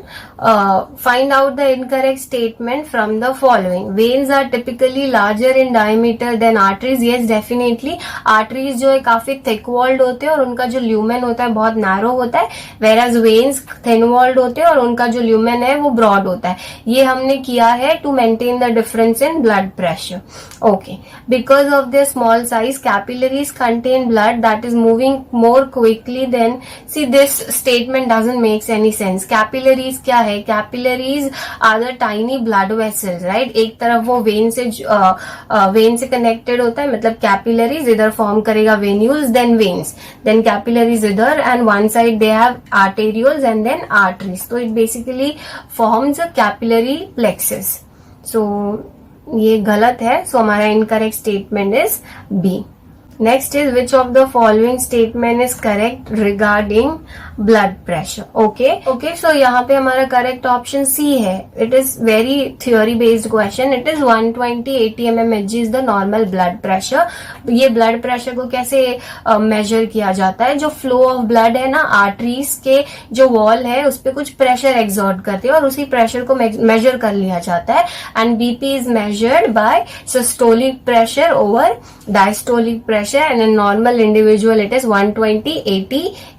Find out the incorrect statement from the following. Veins are typically larger in diameter than arteries. Yes, definitely. Arteries जो है काफी thick walled होते हैं और उनका जो lumen होता है बहुत narrow होता है, whereas veins thin walled होते हैं और उनका जो lumen है वो broad होता है. ये हमने किया है to maintain the difference in blood pressure. Okay. Because of their small size, capillaries contain blood that is moving more quickly than. See, this statement doesn't make any sense. Capillaries क्या है? Capillaries are the tiny blood vessels, right. एक तरफ वो वेन से कनेक्टेड होता है, मतलब कैपिलरीज इधर फॉर्म करेगा venules, then veins, then capillaries इधर, and one side they have arterioles and then arteries. तो it basically forms a capillary plexus. So ये गलत है. सो हमारा incorrect statement is B. Next is which of the following statement is correct regarding blood pressure? Okay, so यहाँ पे हमारा correct option C है. It is very theory based question. It is 120/80 mmHg is the normal blood pressure. ये blood pressure को कैसे measure किया जाता है? जो flow of blood है ना, arteries के जो wall है उस पे कुछ pressure exert करते हैं और उसी pressure को measure कर लिया जाता है. And BP is measured by systolic pressure over diastolic pressure. And in normal individual it is 120/80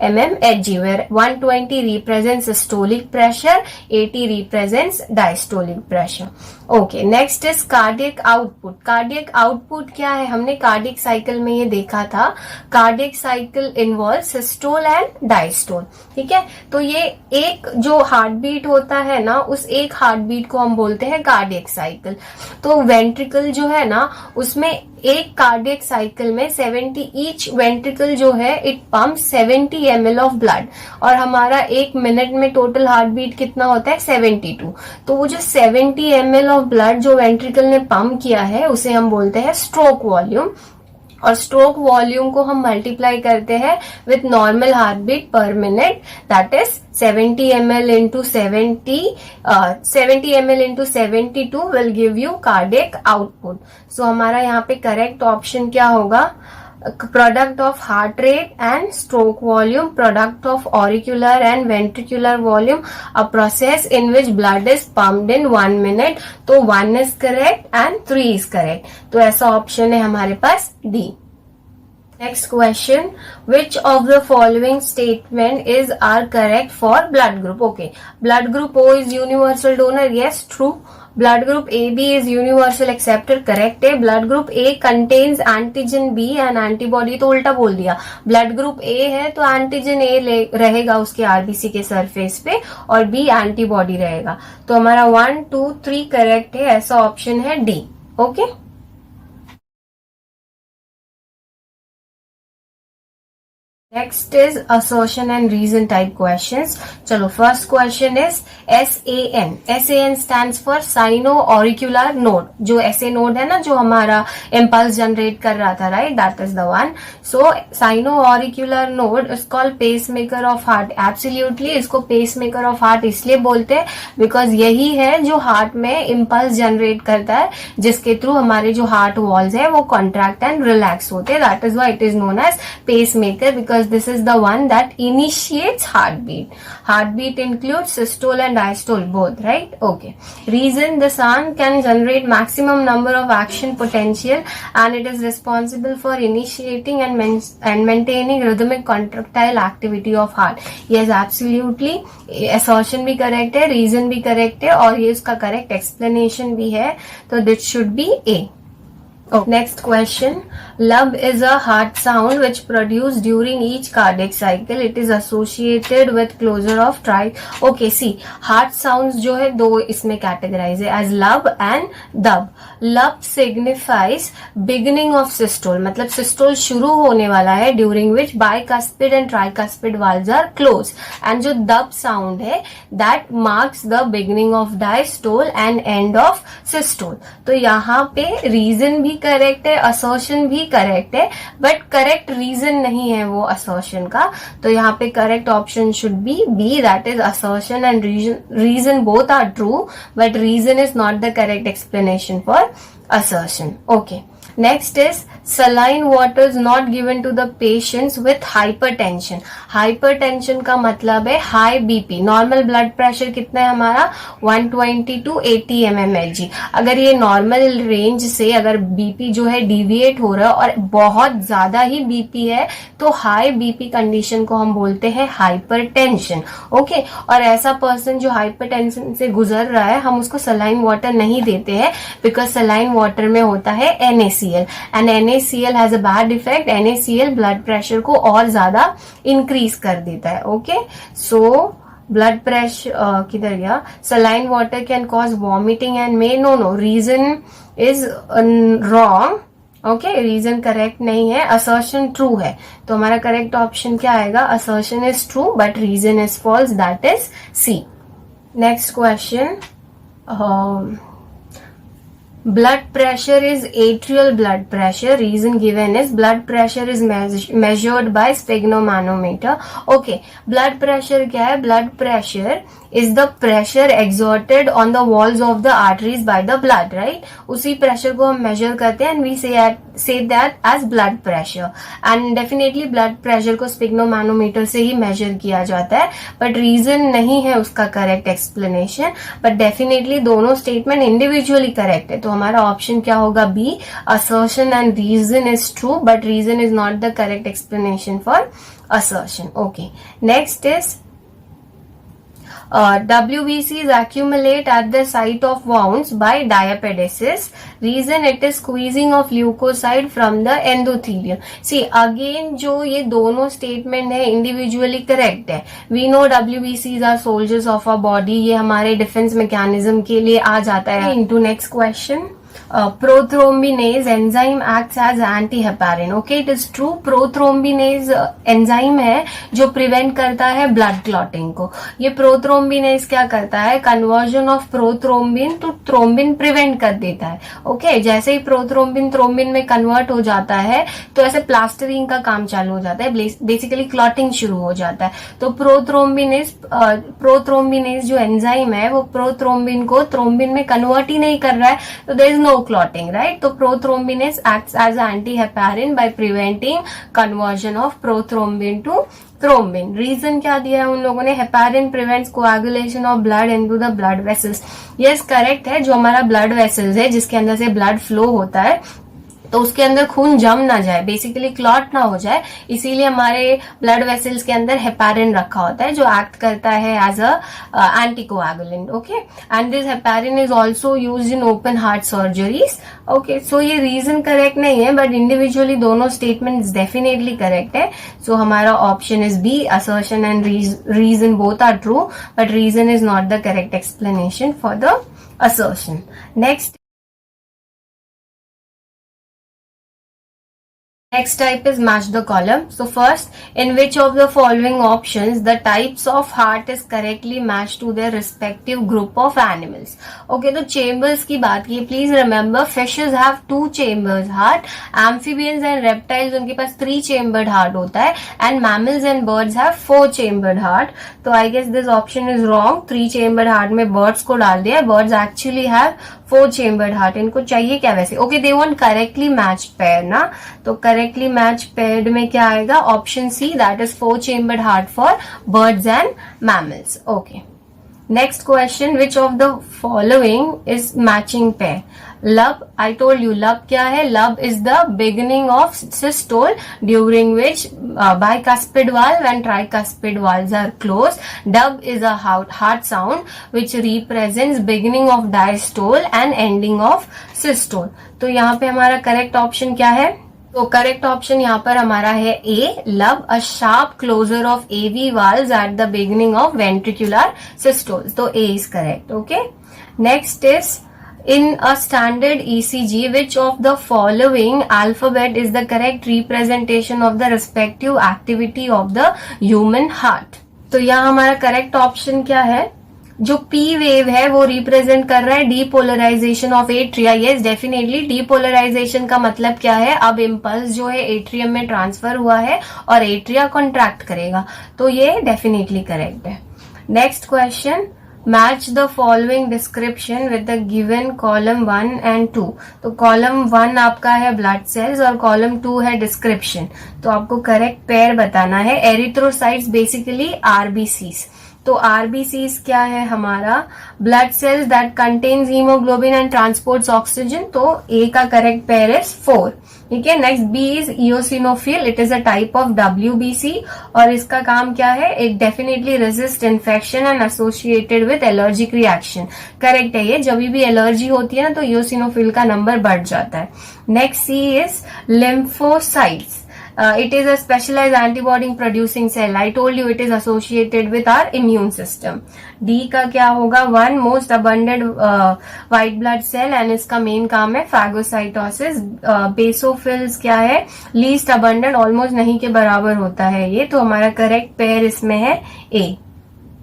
mmHg, where 120 represents systolic pressure, 80 represents diastolic pressure. Okay, next is cardiac output. Cardiac output क्या है? हमने cardiac cycle में ये देखा था. Cardiac cycle involves systole and diastole. ठीक है, तो ये एक जो हार्ट बीट होता है ना, उस एक हार्ट बीट को हम बोलते हैं कार्डियक साइकिल. तो वेंट्रिकल जो है ना, उसमें एक कार्डियक साइकिल में 70 ईच वेंट्रिकल जो है it pump 70 ml of blood, और हमारा एक मिनट में टोटल हार्ट बीट कितना होता है? 72. तो वो जो 70 ml ऑफ ब्लड जो वेंट्रिकल ने पंप किया है उसे हम बोलते हैं स्ट्रोक वॉल्यूम. और स्ट्रोक वॉल्यूम को हम मल्टीप्लाई करते हैं with normal heart beat per minute, that is 70 ml into 70 ml into 72 will give you cardiac output. So हमारा यहाँ पे करेक्ट ऑप्शन क्या होगा? product of heart rate and stroke volume, product of auricular and ventricular volume, a process in which blood is pumped in 1 minute. तो 1 is correct and 3 is correct. तो ऐसा ऑप्शन है हमारे पास D. Next question, which of the following statement is are correct for blood group? Okay, blood group O is universal donor. Yes, true. Blood group AB is universal acceptor. Correct है. Blood group A contains antigen B and antibody. तो उल्टा बोल दिया. Blood group A है तो antigen A रहेगा उसके RBC के सरफेस पे और B antibody रहेगा. तो हमारा 1, 2, 3 करेक्ट है. ऐसा ऑप्शन है D. Okay. Next is assertion and reason type questions. चलो first question is SAN. SAN stands for sino-auricular node. जो SA node है ना जो हमारा impulse generate कर रहा था, right? That is the one. So sino-auricular node is called pacemaker of heart. Absolutely इसको pacemaker of heart इसलिए बोलते हैं because यही है जो heart में impulse generate करता है जिसके थ्रू हमारे जो heart walls है वो contract and relax होते हैं. That is why it is known as pacemaker because this is the one that initiates heartbeat. Heartbeat includes systole and diastole both, right? Okay. Reason, the sun can generate maximum number of action potential and it is responsible for initiating and maintaining rhythmic contractile activity of heart. Yes, absolutely. Assertion भी correct है, reason भी correct है और ये उसका correct explanation भी है. तो this should be A. Oh. Next question. Lub is a heart sound which produced during each cardiac cycle. It is associated with closure of tri. Okay, see, heart sounds जो है दो इसमें categorize है as lub and dub. Lub signifies beginning of systole. मतलब systole शुरू होने वाला है during which bicuspid and tricuspid valves are closed. And जो dub sound है that marks the beginning of diastole and end of systole. तो यहाँ पे reason भी करेक्ट है, असर्शन भी करेक्ट है, बट करेक्ट रीजन नहीं है वो असर्शन का. तो यहाँ पे correct option should be B, that is assertion and reason both are true but reason is not the correct explanation for assertion. Okay. Next is saline water is not given to the patients with hypertension. Hypertension का मतलब है high BP. Normal blood pressure कितना है हमारा 120 to 80 mmHg. अगर ये नॉर्मल रेंज से अगर बीपी जो है डिविएट हो रहा है और बहुत ज्यादा ही बीपी है तो हाई बीपी कंडीशन को हम बोलते हैं हाइपरटेंशन. ओके. और ऐसा पर्सन जो हाइपरटेंशन से गुजर रहा है हम उसको सलाइन वाटर नहीं देते हैं बिकॉज सलाइन वाटर में होता है NaCl and NaCl has a bad effect. NaCl blood pressure को और ज्यादा इंक्रीज कर देता है. ओके. सो ब्लड प्रेशर किधर गया. Saline water can cause vomiting and may no reason is wrong. Okay. Reason correct नहीं है, असर्शन ट्रू है. तो हमारा करेक्ट ऑप्शन क्या आएगा. Assertion is true but reason is false, that is C. Next question. Blood pressure is atrial blood pressure. Reason given is blood pressure is measured by sphygmomanometer. Okay, blood pressure क्या है. Blood pressure is the pressure exerted on the walls of the arteries by the blood, right? उसी pressure को हम measure करते हैं and we say that as blood pressure. And definitely blood pressure को sphygmomanometer से ही measure किया जाता है. But reason नहीं है उसका correct explanation. But definitely दोनों statement individually correct है. तो हमारा ऑप्शन क्या होगा B. assertion and reason is true but reason is not the correct explanation for assertion. Okay. Next is WBCs accumulate at the site of wounds by diapedesis. Reason it is squeezing of leukocyte from the endothelium. See again जो ये दोनों statement है individually correct है. We know WBCs are soldiers of our body. ये हमारे defense mechanism के लिए आ जाता है. Into next question. Prothrombinase enzyme acts as antiheparin. Okay, it is true. Prothrombinase enzyme है जो prevent करता है blood clotting को. ये prothrombinase क्या करता है. Conversion of prothrombin to thrombin prevent कर देता है. Okay, जैसे ही prothrombin thrombin में convert हो जाता है तो ऐसे plastering का काम चालू हो जाता है. Basically clotting शुरू हो जाता है. तो prothrombinase जो enzyme है वो prothrombin को thrombin में convert ही नहीं कर रहा है. तो there is no clotting, right? तो prothrombinase acts as antiheparin by preventing conversion of prothrombin to thrombin. Reason क्या दिया है उन लोगों ने? Heparin prevents coagulation of blood into the blood vessels. Yes correct है. जो हमारा ब्लड वेसल्स है जिसके अंदर से ब्लड फ्लो होता है तो उसके अंदर खून जम ना जाए, बेसिकली क्लॉट ना हो जाए, इसीलिए हमारे ब्लड वेसल्स के अंदर हेपारिन रखा होता है जो एक्ट करता है as a anticoagulant. Okay, and this heparin is also used in open heart surgeries. Okay, so ये रीजन करेक्ट नहीं है बट इंडिविजुअली दोनों स्टेटमेंट्स डेफिनेटली करेक्ट है. सो हमारा option is B, assertion and reason both are true but reason is not the correct explanation for the assertion. Next type is match the column. So first, in which of the following options the types of heart is correctly matched to their respective group of animals? Okay, तो chambers की बात की. Please remember, fishes have 2 chambers heart, amphibians and reptiles उनके पास 3 chambered heart होता है, and mammals and birds have 4 chambered heart. तो I guess this option is wrong. 3 chambered heart में birds को डाल दिया. Birds actually have 4 chambered heart. इनको चाहिए क्या वैसे? Okay, they want correctly matched pair ना. तो करेक्टली मैच पेयर्ड में क्या आएगा? Option C, that is 4 chambered heart for birds and mammals. Okay, next question, which of the following is matching pair? Lub, I told you lub क्या है? Lub is the beginning of systole during which bicuspid valve and tricuspid valves are closed. Dub is a heart sound which represents beginning of diastole and ending of systole. तो यहाँ पे हमारा करेक्ट ऑप्शन क्या है? तो करेक्ट ऑप्शन यहाँ पर हमारा है A, lub, a sharp closure of AV valves at the beginning of ventricular systole. तो A is correct. Okay, next is, in a standard ECG, which of the following alphabet is the correct representation of the respective activity of the human heart? तो यहाँ हमारा करेक्ट ऑप्शन क्या है? जो P वेव है वो रिप्रेजेंट कर रहा है depolarisation of atria. Yes, definitely depolarisation का मतलब क्या है? अब इम्पल्स जो है एट्रियम में ट्रांसफर हुआ है और एट्रिया कॉन्ट्रैक्ट करेगा. तो ये डेफिनेटली करेक्ट है. Next question, match the following description with the given column 1 and 2. तो कॉलम 1 आपका है ब्लड सेल्स और कॉलम 2 है डिस्क्रिप्शन. तो आपको करेक्ट पेयर बताना है. Erythrocytes basically RBCs. तो आरबीसीज क्या है हमारा? Blood cells that contains haemoglobin and transports oxygen. तो ए का करेक्ट पेयर इज 4. ठीक है, next B is eosinophil. It is a type of WBC और इसका काम क्या है? It definitely resist infection and associated with allergic reaction. Correct है ये. जब भी एलर्जी होती है ना तो इओसिनोफिल का नंबर बढ़ जाता है. Next C is lymphocytes. It is a specialized antibody producing cell. I told you it is associated with our immune system. D का क्या होगा? 1 most abundant white blood cell and इसका मेन काम है phagocytosis. Basophils क्या है? least abundant, almost नहीं के बराबर होता है ये. तो हमारा करेक्ट पेयर इसमें है A.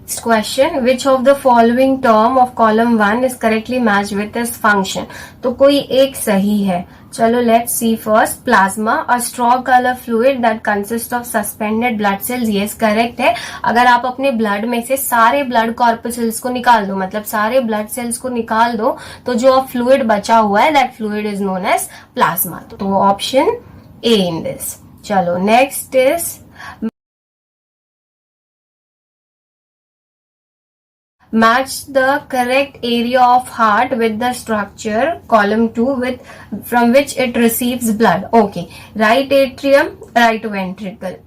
Next question, which of the following term of column 1 is correctly matched with this function? तो कोई एक सही है. चलो let's see first. Plasma, a straw color fluid that consists of suspended blood cells. Yes, correct है. अगर आप अपने ब्लड में से सारे ब्लड कॉर्पसेल्स को निकाल दो, मतलब सारे ब्लड सेल्स को निकाल दो, तो जो फ्लूइड बचा हुआ है that fluid is known as plasma. तो ऑप्शन A in this. चलो next is, match the correct area of heart with the structure column 2 with from which it receives blood. Okay, right atrium, right ventricle,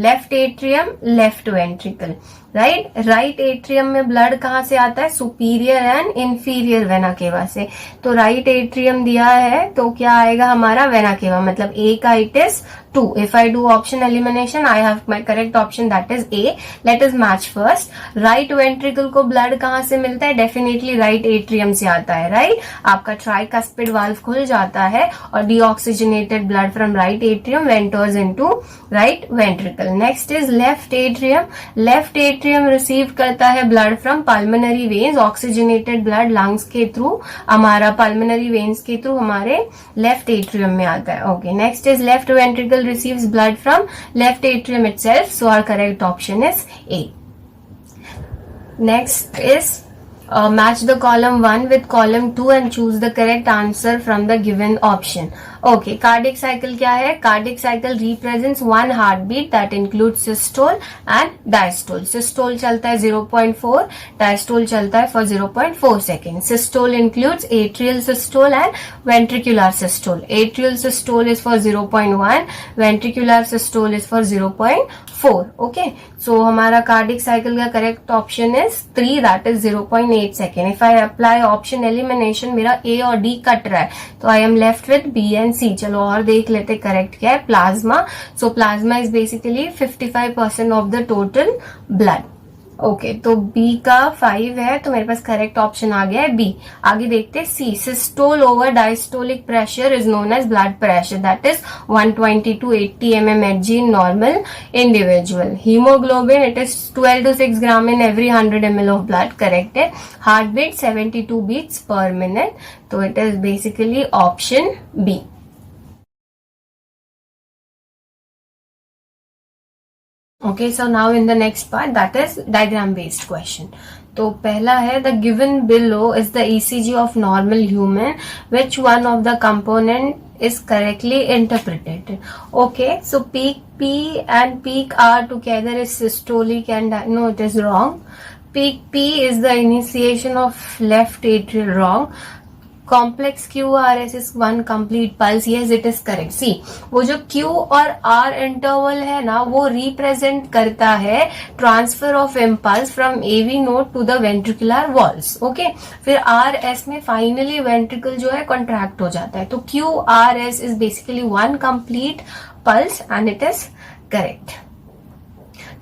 left atrium, left ventricle. Right atrium में ब्लड कहाँ से आता है? सुपीरियर एंड इंफीरियर वेना केवा से. तो राइट एट्रियम दिया है तो क्या आएगा हमारा? Vena cava. मतलब ए का it is 2. If I do option elimination, I have my correct option, that is A. Let us match first. Right ventricle को blood कहाँ से मिलता है? Definitely right atrium से आता है, right? आपका tricuspid valve खुल जाता है और deoxygenated blood from right atrium enters into right ventricle. Next is left atrium. Left atrium receive करता है blood from pulmonary veins. Oxygenated blood lungs के through, हमारा pulmonary veins के through हमारे left atrium में आता है. Okay. Next is left ventricle receives blood from left atrium itself. So our correct option is A. Next is Match the column 1 with column 2 and choose the correct answer from the given option. Okay, cardiac cycle क्या है? Cardiac cycle represents one heartbeat that includes systole and diastole. Systole चलता है 0.4, diastole चलता है for 0.4 seconds. Systole includes atrial systole and ventricular systole. Atrial systole is for 0.1, ventricular systole is for 0.4. Okay, so हमारा cardiac cycle का correct option is 3, that is 0.8 second. If I apply option elimination, मेरा A और D कट रहा है, तो I am left with B and C. चलो और देख लेते करेक्ट क्या है. Plasma. So plasma is basically 55% of the total blood. Okay, तो बी का 5 है, तो मेरे पास करेक्ट ऑप्शन आ गया है बी. आगे देखते C. Systole over diastolic pressure is known as blood pressure, that is 120 to 80 mmHg in normal individual. Hemoglobin, it is 12 to 6 gram in every 100 ml of blood. Correct है. Heartbeat 72 beats per minute, तो it is basically option B. Okay, so now in the next part, that is diagram based question. तो पहला है the given below is the ECG of normal human. Which one of the component is correctly interpreted? Okay, so peak P and peak R together is systolic and no, it is wrong. Peak P is the initiation of left atrial, wrong. Complex Q R S is one complete pulse, yes it is correct. See, वो जो क्यू और आर इंटरवल है ना, वो रिप्रेजेंट करता है transfer of impulse from AV node to the ventricular walls. Okay, फिर आर एस में फाइनली वेंट्रिकल जो है कॉन्ट्रैक्ट हो जाता है. तो Q R S is basically one complete pulse and it is correct.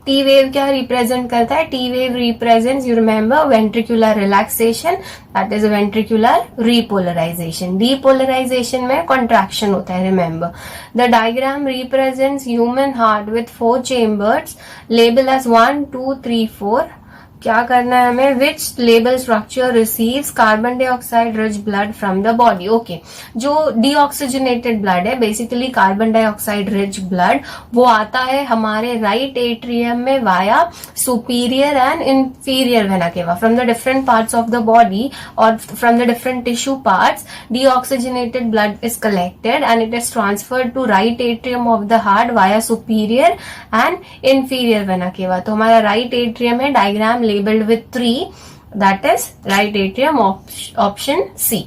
T wave क्या रिप्रेजेंट करता है? T wave represents, you remember, ventricular relaxation, that is ventricular repolarisation. Depolarisation में कॉन्ट्रैक्शन होता है, remember. The diagram represents human heart with 4 chambers, label as 1, 2, 3, 4. क्या करना है हमें? Which label structure receives carbon dioxide rich blood from the body. Okay, जो डीऑक्सीजनेटेड ब्लड है, basically carbon dioxide rich blood, वो आता है हमारे राइट एट्रियम में via superior and inferior vena cava. From the different parts of the body और from the different tissue parts, deoxygenated blood is collected and it is transferred to right atrium of the heart via superior and inferior vena केवा. तो हमारा राइट एट्रियम है, diagram labeled with 3, that is right atrium, option C.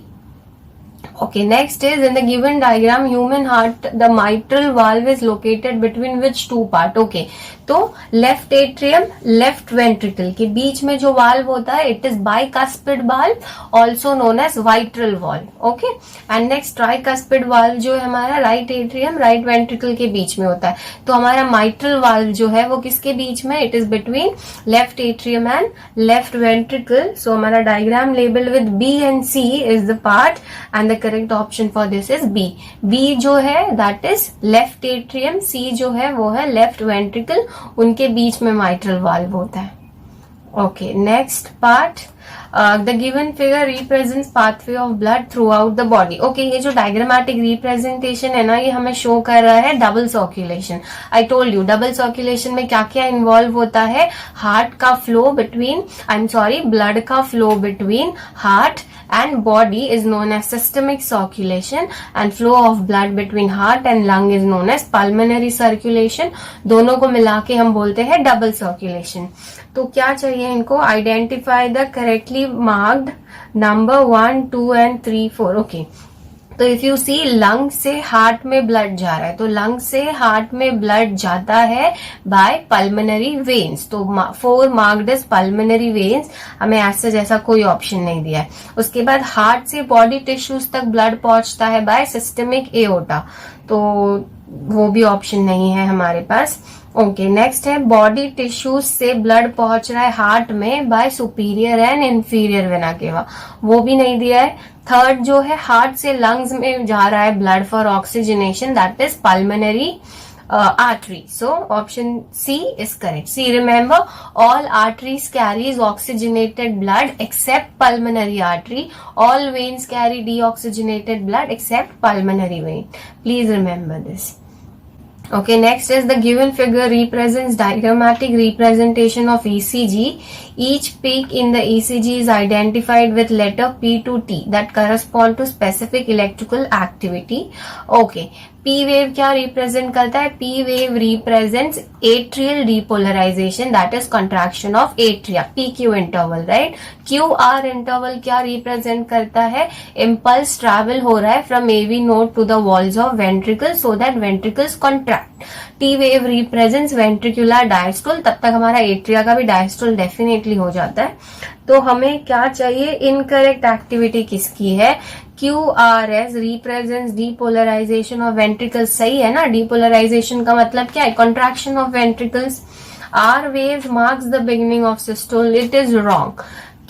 Okay, next is in the given diagram human heart, the mitral valve is located between which two part? Okay, तो लेफ्ट एट्रियम लेफ्ट वेंट्रिकल के बीच में जो वाल्व होता है, it is bicuspid valve, also known as mitral valve. Okay, and next tricuspid valve जो है हमारा राइट एट्रियम राइट वेंट्रिकल के बीच में होता है. तो हमारा माइट्रल वाल्व जो है वो किसके बीच में? It is between left atrium and left ventricle. So हमारा diagram label with B and C is the part and the correct option for this is B. B जो है that is left atrium, C जो है वो है लेफ्ट वेंट्रिकल, उनके बीच में माइट्रल वाल्व होता है. Okay, next part, the given figure represents pathway of blood through out the body. Okay, ये जो डायग्रामेटिक रिप्रेजेंटेशन है ना, ये हमें शो कर रहा है डबल सर्कुलेशन. आई टोल्ड यू डबल सर्कुलेशन में क्या क्या इन्वॉल्व होता है? हार्ट का फ्लो बिटवीन, ब्लड का flow between heart and body is known as systemic circulation and flow of blood between heart and lung is known as pulmonary circulation. दोनों को मिला के हम बोलते हैं डबल सर्कुलेशन. तो क्या चाहिए इनको? Identify the correctly marked number 1, 2 and 3, 4. Okay, तो इफ यू सी लंग से हार्ट में ब्लड जा रहा है, तो लंग से हार्ट में ब्लड जाता है बाय पल्मोनरी वेन्स. तो 4 मार्क्ड एज पल्मोनरी वेन्स, हमें ऐसा जैसा कोई ऑप्शन नहीं दिया है. उसके बाद हार्ट से बॉडी टिश्यूज तक ब्लड पहुंचता है बाय सिस्टेमिक एओर्टा, तो वो भी ऑप्शन नहीं है हमारे पास. ओके, नेक्स्ट है बॉडी टिश्यूज से ब्लड पहुंच रहा है हार्ट में by superior and inferior vena केवा, वो भी नहीं दिया है. थर्ड जो है हार्ट से लंग्स में जा रहा है blood for oxygenation, that is pulmonary artery. So option C is correct. See, remember all arteries carries oxygenated blood except pulmonary artery. All veins carry deoxygenated blood except pulmonary vein. Please remember this. Okay, next is the given figure represents diagrammatic representation of ECG. Each peak in the ECG is identified with letter P to T that correspond to specific electrical activity. Okay, P wave क्या represent करता है? P wave represents atrial depolarization, that is contraction of atria, PQ interval, right? QR interval क्या represent करता है? Impulse travel हो रहा है from AV node to the walls of ventricles so that ventricles contract. T wave represents ventricular diastole, तब तक हमारा एट्रिया का भी डायस्टोल डेफिनेटली हो जाता है. तो हमें क्या चाहिए? इनकरेक्ट एक्टिविटी किसकी है? QRS represents depolarization of ventricles. सही है ना? depolarization का मतलब क्या है? contraction of ventricles. R wave marks the beginning of systole. It is wrong.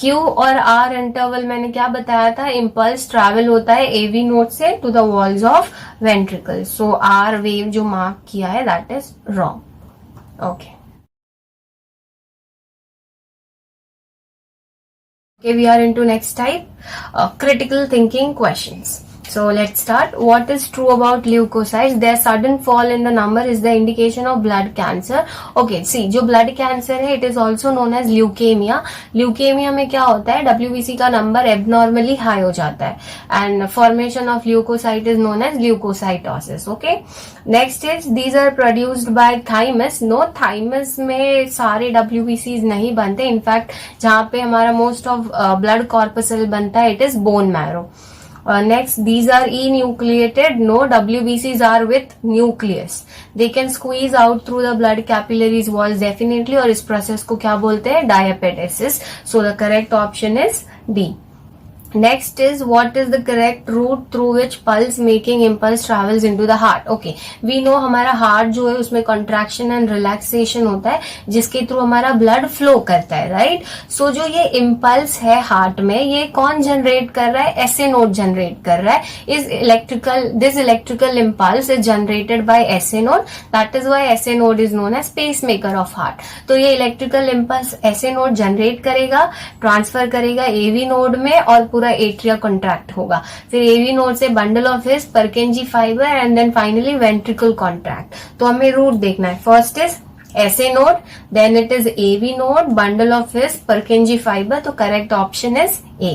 Q और R इंटरवल मैंने क्या बताया था? इम्पल्स ट्रैवल होता है AV नोड से to the walls of ventricle. So R wave जो मार्क किया है that is wrong. Okay, okay, we are into next type, critical thinking questions. So let's start. What is true about leukocytes? Their sudden fall in the number is the indication of blood cancer. Okay, see, जो blood cancer है it is also known as leukemia. Leukemia में क्या होता है? WBC का नंबर abnormally high हो जाता है and formation of leukocyte is known as leukocytosis. Okay, next is these are produced by thymus. No, thymus में सारे WBCs नहीं बनते. In fact, जहाँ पे हमारा most of blood corpuscle बनता है it is bone marrow. Next, these are enucleated. No, WBCs are with nucleus. They can squeeze out through the blood capillaries walls definitely. और इस process को क्या बोलते हैं? Diapedesis. So the correct option is D. Next is what is the correct route through which pulse making impulse travels into the heart. Okay, we know हमारा heart जो है उसमें contraction and relaxation होता है जिसके थ्रू हमारा blood flow करता है, right? So जो ये impulse है heart में ये कौन generate कर रहा है? SA node generate कर रहा है. This electrical impulse is generated by SA node. That is why SA node is known as pacemaker of heart. तो ये electrical impulse SA node generate करेगा, transfer करेगा AV node में और पूरा एट्रिया कॉन्ट्रैक्ट होगा. फिर एवी नोड से bundle of His Purkinje fibre and then finally ventricle contract. तो हमें रूट देखना है. First is SA node, then it is AV node, bundle of his Purkinje fiber. तो correct option is A.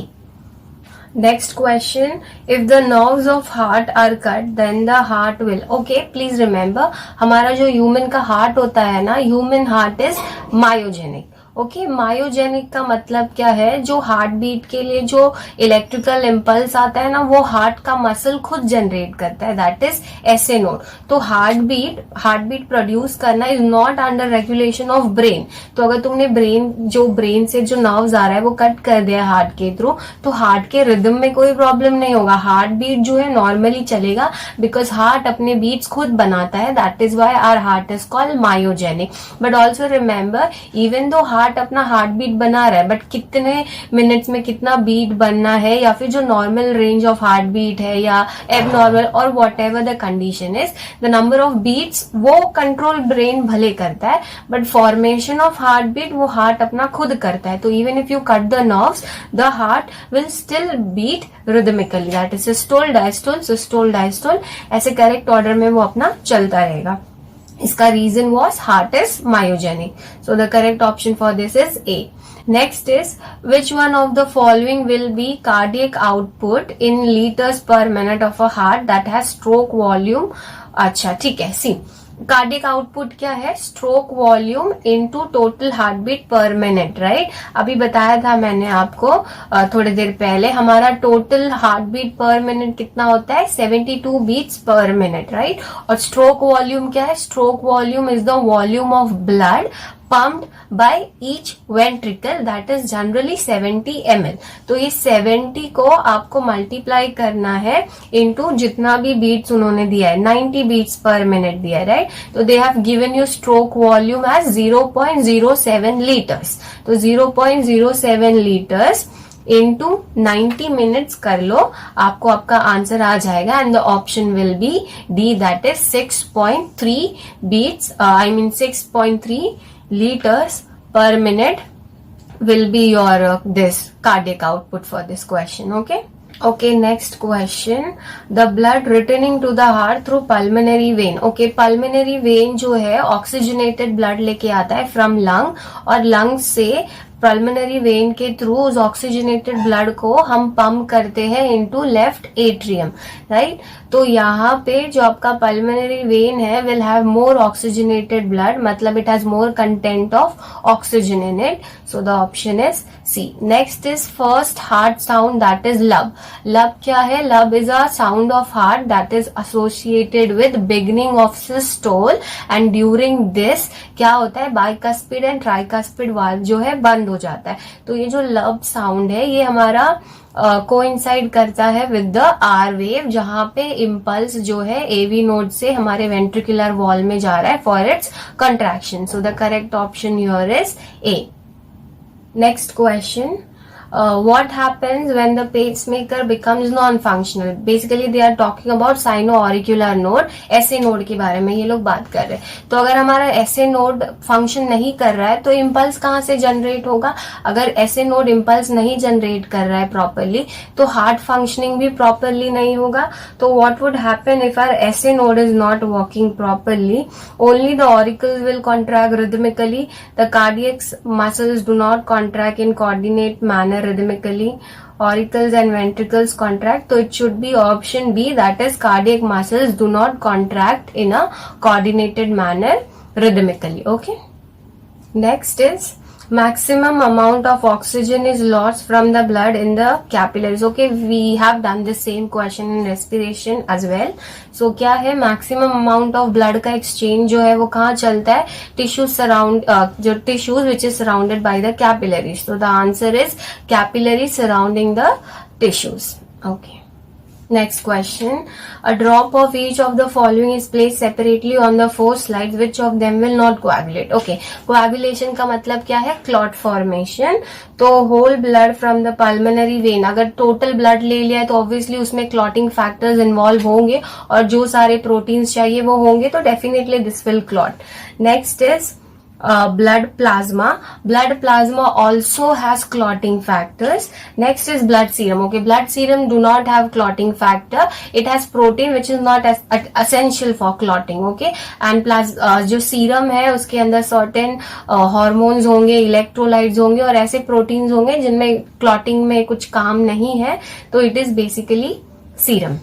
Next question, if the nerves of heart are cut, then the heart will. Okay, please remember, हमारा जो human का heart होता है ना, human heart is myogenic. Okay, myogenic का मतलब क्या है? जो हार्ट बीट के लिए जो इलेक्ट्रिकल इम्पल्स आता है ना वो हार्ट का मसल खुद जनरेट करता है, दैट इज SA नोड. तो हार्ट बीट प्रोड्यूस करना is not under regulation of brain. तो अगर तुमने ब्रेन से जो नर्व्स आ रहा है वो कट कर दिया हार्ट के थ्रू, तो हार्ट के रिदम में कोई प्रॉब्लम नहीं होगा. हार्ट बीट जो है नॉर्मली चलेगा बिकॉज हार्ट अपने बीट्स खुद बनाता है. That is why our heart is called myogenic. But also remember, even though heart अपना हार्ट बीट बना रहा है बट कितने मिनट्स में कितना बीट बनना है या फिर जो normal range of heart beat है या एबनॉर्मल और whatever the condition is, the number of beats वो कंट्रोल ब्रेन भले करता है but formation of heart beat वो हार्ट अपना खुद करता है. तो even if you cut the nerves the heart will still beat rhythmically. That is systole diastole systole diastole, ऐसे करेक्ट ऑर्डर में वो अपना चलता रहेगा. इसका reason was heart is myogenic. So the correct option for this is A. Next is which one of the following will be cardiac output in liters per minute of a heart that has stroke volume. अच्छा ठीक है, सी कार्डियक आउटपुट क्या है? Stroke volume into total heart beat per minute, right? अभी बताया था मैंने आपको थोड़ी देर पहले, हमारा total heart beat per minute कितना होता है? 72 बीट्स पर मिनट, राइट? और स्ट्रोक वॉल्यूम क्या है? Stroke volume is the volume of blood pumped by each ventricle, that is generally 70 ml. तो ये 70 को आपको मल्टीप्लाई करना है इनटू जितना भी बीट्स उन्होंने दिया है, 90 बीट्स पर मिनट दिया है, राइट? तो they have given you stroke volume as 0.07 litres. तो 0.07 लीटर्स इंटू 90 मिनट्स कर लो, आपको आपका आंसर आ जाएगा and the option will be D, that is 6.3 beats, I mean 6.3 liters per minute will be your this cardiac output for this question. Okay, Okay, next question. The blood returning to the heart through pulmonary vein. Okay, pulmonary vein जो है oxygenated blood लेके आता है from lung, और lung से पल्मोनरी वेन के थ्रू उस ऑक्सीजनेटेड ब्लड को हम पंप करते हैं इनटू लेफ्ट एट्रियम, राइट। तो यहाँ पे जो आपका पल्मोनरी वेन है will have more oxygenated blood, मतलब it has more content of oxygen in it, so the option is C. Next is first heart sound, that is lub. Lub क्या है? Lub is a sound of heart that is associated with beginning of systole, and during this क्या होता है, बाइकस्पिड एंड ट्राइकस्पिड वाल्व जो है बंद हो जाता है। तो ये जो लब साउंड है ये हमारा कोइंसाइड करता है विद द आर वेव, जहां पे इम्पल्स जो है एवी नोड से हमारे वेंट्रिकुलर वॉल में जा रहा है for its contraction. So the correct option here is a. Next question, what happens when the pacemaker becomes non-functional? Basically they are talking about sino-auricular node, SA node के बारे में ये लोग बात कर रहे हैं। तो अगर हमारा SA node फंक्शन नहीं कर रहा है तो इम्पल्स कहाँ से जनरेट होगा? अगर SA node इम्पल्स नहीं जनरेट कर रहा है प्रॉपरली तो हार्ट फंक्शनिंग भी प्रॉपरली नहीं होगा। तो what would happen if our SA node is not working properly? Only the auricles will contract rhythmically. The cardiac muscles do not contract in coordinate manner rhythmically. Auricles and ventricles contract. So it should be option B, that is cardiac muscles do not contract in a coordinated manner rhythmically. Okay. Next is maximum amount of oxygen is lost from the blood in the capillaries. Okay, we have done the same question in respiration as well. So क्या है, maximum amount of blood का exchange जो है वो कहाँ चलता है? Tissues surround जो tissues which is surrounded by the capillaries. So the answer is capillaries surrounding the tissues. Okay. Next question, a drop of each of the following is placed separately on the four slides. Which of them will not coagulate? Okay, coagulation का मतलब क्या है? Clot formation. तो whole blood from the pulmonary vein, अगर total blood ले लिया है तो obviously उसमें clotting factors involve होंगे और जो सारे proteins चाहिए वो होंगे, तो definitely this will clot. Next is blood plasma. Blood plasma also has clotting factors. Next is blood serum. Okay, blood serum do not have clotting factor. It has protein which is not as essential for clotting. Okay, and जो serum है उसके अंदर certain hormones होंगे, electrolytes होंगे और ऐसे proteins होंगे जिनमें clotting में कुछ काम नहीं है, तो it is basically serum.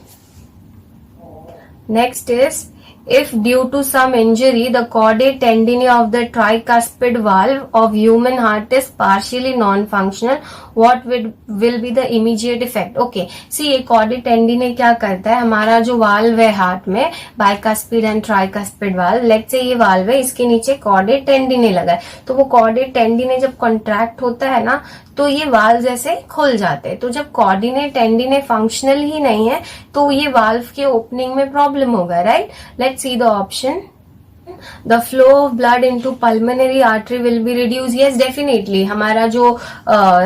Next is, if due to some injury the caudate tendinae of the tricuspid valve of human heart is partially non-functional, what will be the immediate effect? Okay, see ये caudate tendinae क्या करता है, हमारा जो valve है हार्ट में, bicuspid and tricuspid valve, let's say ये valve है, इसके नीचे caudate tendinae लगा है, तो वो caudate tendinae जब contract होता है ना तो ये वाल्व जैसे खुल जाते हैं। तो जब कोऑर्डिनेट टेंडिने फंक्शनल ही नहीं है तो ये वाल्व के ओपनिंग में प्रॉब्लम होगा, right. Let's see the option. The flow of blood into pulmonary artery will be reduced. Yes, definitely. हमारा जो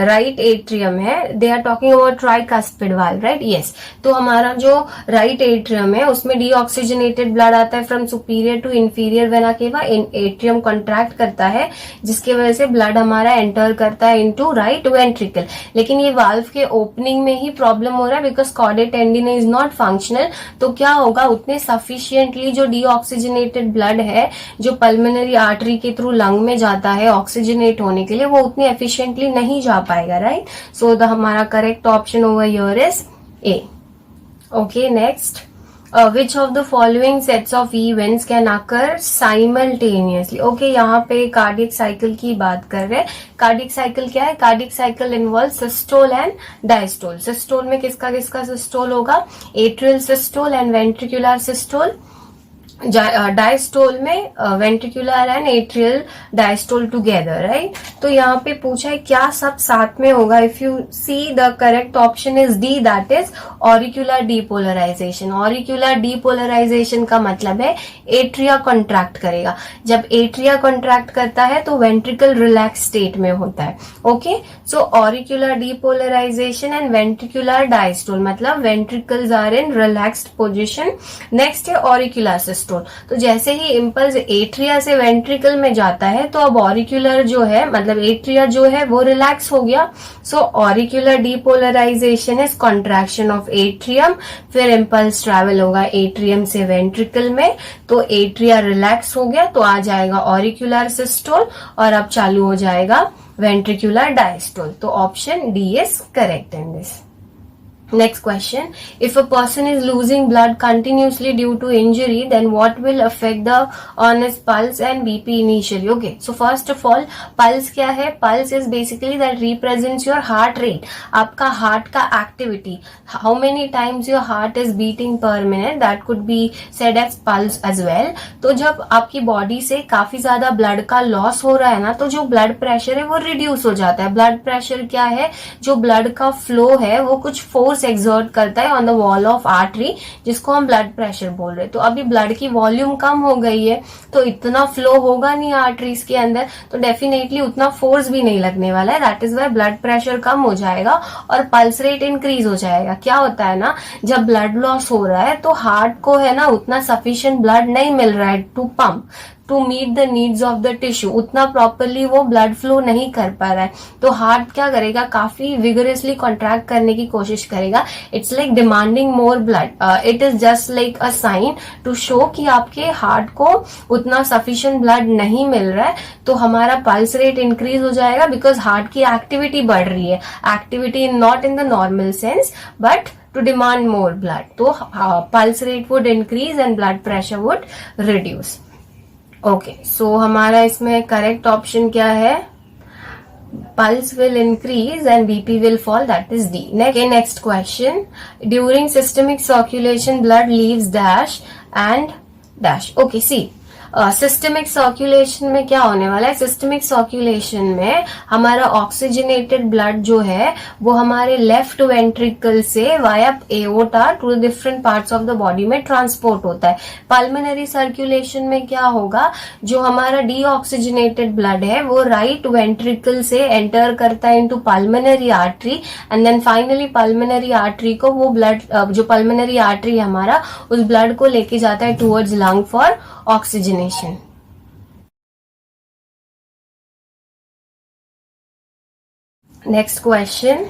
right atrium है, they are talking about tricuspid valve, right? Yes. तो हमारा जो right atrium है उसमें deoxygenated blood आता है from superior to inferior vena cava. Atrium contract करता है जिसकी वजह से blood हमारा enter करता है into right ventricle. लेकिन ये valve के opening में ही problem हो रहा है because caudate tendinae is not functional. तो क्या होगा, उतने sufficiently जो deoxygenated blood है जो पल्मोनरी आर्टरी के थ्रू लंग में जाता है ऑक्सीजनेट होने के लिए, वो उतनी एफिशिएंटली नहीं जा पाएगा, राइट। सो द हमारा correct option over here is a. Okay, next, which of the following sets of events can occur simultaneously? Okay, यहाँ पे कार्डियक साइकिल की बात कर रहे हैं। कार्डियक साइकिल क्या है? Cardiac cycle involve systole and diastole. Systole में किसका किसका सिस्टोल होगा? Atrial systole and ventricular systole. Diastole में ventricular and atrial diastole together, right. तो यहाँ पे पूछा है क्या सब साथ में होगा? If you see the correct option is D, that is auricular depolarisation. Auricular depolarisation का मतलब है एट्रिया कॉन्ट्रैक्ट करेगा। जब एट्रिया कॉन्ट्रैक्ट करता है तो वेंट्रिकल रिलैक्स स्टेट में होता है। Okay, so auricular depolarisation and ventricular diastole मतलब ventricles are in relaxed position. Next है ऑरिक्यूलर सिस्टोल। सिस्टोल। तो जैसे ही इम्पल्स एट्रिया से वेंट्रिकल में जाता है तो अब ऑरिक्यूलर जो है मतलब एट्रिया जो है वो रिलैक्स हो गया। So auricular depolarisation is contraction of atrium, फिर इम्पल्स ट्रैवल होगा एट्रियम से वेंट्रिकल में, तो एट्रिया रिलैक्स हो गया तो आ जाएगा ऑरिक्यूलर सिस्टोल और अब चालू हो जाएगा वेंट्रिकुलर डायस्टोल। तो option D is correct in this. Next question, if a person is losing blood continuously due to injury, then what will affect the on his pulse and BP initially? Okay, so first of all, pulse क्या है? Pulse is basically that represents your heart rate, आपका heart का activity, how many times your heart is beating per minute, that could be said as pulse as well. तो जब आपकी बॉडी से काफी ज्यादा ब्लड का लॉस हो रहा है ना, तो जो ब्लड प्रेशर है वो रिड्यूस हो जाता है। ब्लड प्रेशर क्या है? जो ब्लड का फ्लो है वो कुछ फोर्स एक्सर्ट करता है on the wall of artery, जिसको हम ब्लड प्रेशर बोल रहे हैं। तो अभी ब्लड की वॉल्यूम कम हो गई है तो इतना फ्लो होगा नहीं आर्टरीज के अंदर, तो डेफिनेटली उतना फोर्स भी नहीं लगने वाला है। That is why blood pressure कम हो जाएगा और पल्स रेट इंक्रीज हो जाएगा। क्या होता है ना, जब ब्लड लॉस हो रहा है तो हार्ट को है ना उतना सफिशिएंट ब्लड नहीं मिल रहा है to pump to meet the needs of the tissue, उतना प्रॉपरली वो ब्लड फ्लो नहीं कर पा रहा है। तो हार्ट क्या करेगा, काफी विगरसली कॉन्ट्रैक्ट करने की कोशिश करेगा। It's like demanding more blood. It is just like a sign to show कि आपके हार्ट को उतना सफिशिएंट ब्लड नहीं मिल रहा है। तो हमारा पल्स रेट इंक्रीज हो जाएगा बिकॉज हार्ट की एक्टिविटी बढ़ रही है। Activity not in the normal sense but to demand more blood. तो pulse rate would increase and blood pressure would reduce. Okay, so हमारा इसमें करेक्ट ऑप्शन क्या है? Pulse will increase and BP will fall, that is D. Next question. During systemic circulation, blood leaves dash and dash. Okay, see. Systemic circulation में क्या होने वाला है? सिस्टमिक सर्कुलेशन में हमारा ऑक्सीजनेटेड ब्लड जो है वो हमारे लेफ्ट वेंट्रिकल से via aorta to different parts of the body में ट्रांसपोर्ट होता है। पल्मोनरी सर्कुलेशन में क्या होगा, जो हमारा डीऑक्सीजनेटेड ब्लड है वो राइट वेंट्रिकल से एंटर करता है into pulmonary artery and then finally pulmonary artery को वो ब्लड जो पल्मोनरी आर्टरी हमारा उस ब्लड को लेके जाता है towards lung for oxygenation. Next question.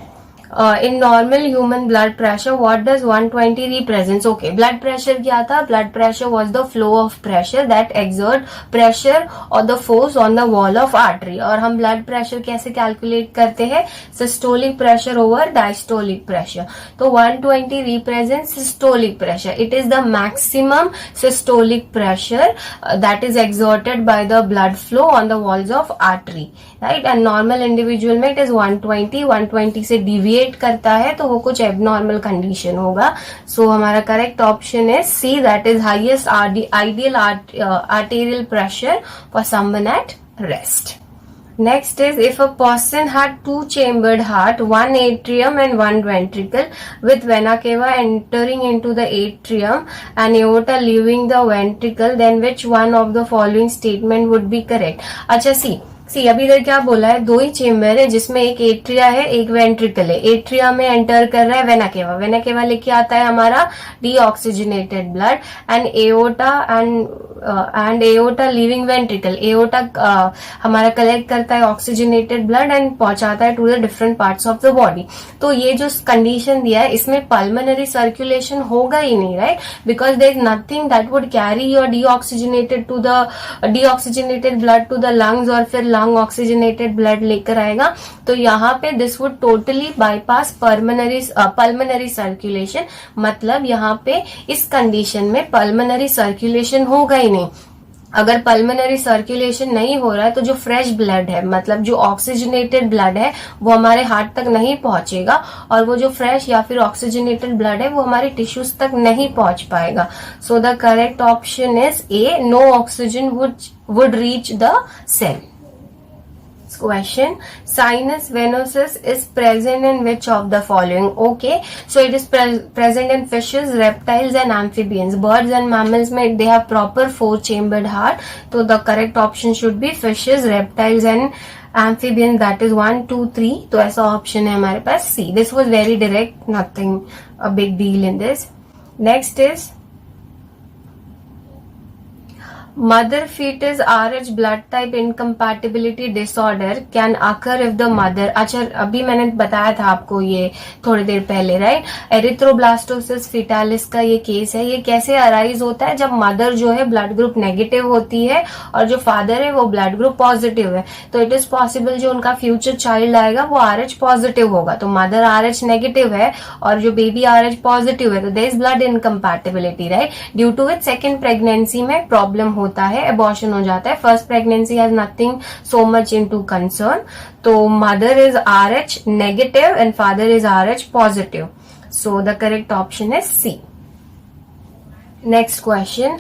In normal human blood pressure, what does 120 represents? Okay, blood pressure क्या था? Blood pressure was the flow of pressure that exert pressure or the force on the wall of artery. और हम blood pressure कैसे calculate करते हैं? Systolic pressure over diastolic pressure. तो 120 represents systolic pressure. It is the maximum systolic pressure that is exerted by the blood flow on the walls of artery. Right? And normal individual में it is 120. 120 से deviate करता है तो वो कुछ एबनॉर्मल कंडीशन होगा। सो हमारा करेक्ट ऑप्शन है C, that is highest ideal arterial pressure for someone at rest. Next is, if a person had two chambered heart, one atrium and one ventricle, with vena cava entering into the atrium and aorta leaving the ventricle, then which one of the following statement would be correct? अच्छा सी अभी इधर क्या बोला है, दो ही चेम्बर है जिसमें एक एट्रिया है एक वेंट्रिकल है। एट्रिया में एंटर कर रहा है वेना केवा, वेना केवा लेके आता है हमारा deoxygenated blood and aorta leaving ventricle, aorta हमारा कलेक्ट करता है ऑक्सीजनेटेड ब्लड एंड पहुंचाता है to the different parts of the body. तो ये जो कंडीशन दिया है इसमें पल्मोनरी सर्कुलेशन होगा ही नहीं, right, because there is nothing that would carry your deoxygenated blood to the lungs और फिर लंग ऑक्सीजनेटेड ब्लड लेकर आएगा। तो यहाँ पे this would totally bypass pulmonary circulation, मतलब यहाँ पे इस कंडीशन में पल्मोनरी सर्कुलेशन होगा ही नहीं। अगर पल्मोनरी सर्कुलेशन नहीं हो रहा है तो जो फ्रेश ब्लड है, मतलब जो ऑक्सीजनेटेड ब्लड है वो हमारे हार्ट तक नहीं पहुंचेगा और वो जो फ्रेश या फिर ऑक्सीजनेटेड ब्लड है वो हमारे टिश्यूज तक नहीं पहुंच पाएगा। So the correct option is A, no oxygen would reach the cell. Question, sinus venosus is present in which of the following? Okay, so it is present in fishes, reptiles and amphibians. Birds and mammals में they have proper 4-chambered heart, so the correct option should be fishes, reptiles and amphibians, that is 1, 2, 3. तो ऐसा option है हमारे पास C. This was very direct, nothing a big deal in this. Next is Mother fetus RH blood type incompatibility disorder can occur if the mother, अच्छा अभी मैंने बताया था आपको ये थोड़ी देर पहले, राइट? एरिथ्रोब्लास्टोसिस फिटालिस का ये केस है। ये कैसे अराइज होता है? जब मदर जो है ब्लड ग्रुप नेगेटिव होती है और जो फादर है वो ब्लड ग्रुप पॉजिटिव है, तो इट इज पॉसिबल जो उनका फ्यूचर चाइल्ड आएगा वो RH पॉजिटिव होगा। तो मदर RH नेगेटिव है और जो बेबी RH पॉजिटिव है, तो there is blood incompatibility, right? Due to it second pregnancy में प्रॉब्लम होता है, एबॉर्शन हो जाता है। First pregnancy has nothing so much into concern. तो mother is RH negative and father is RH positive, so the correct option is C. Next question.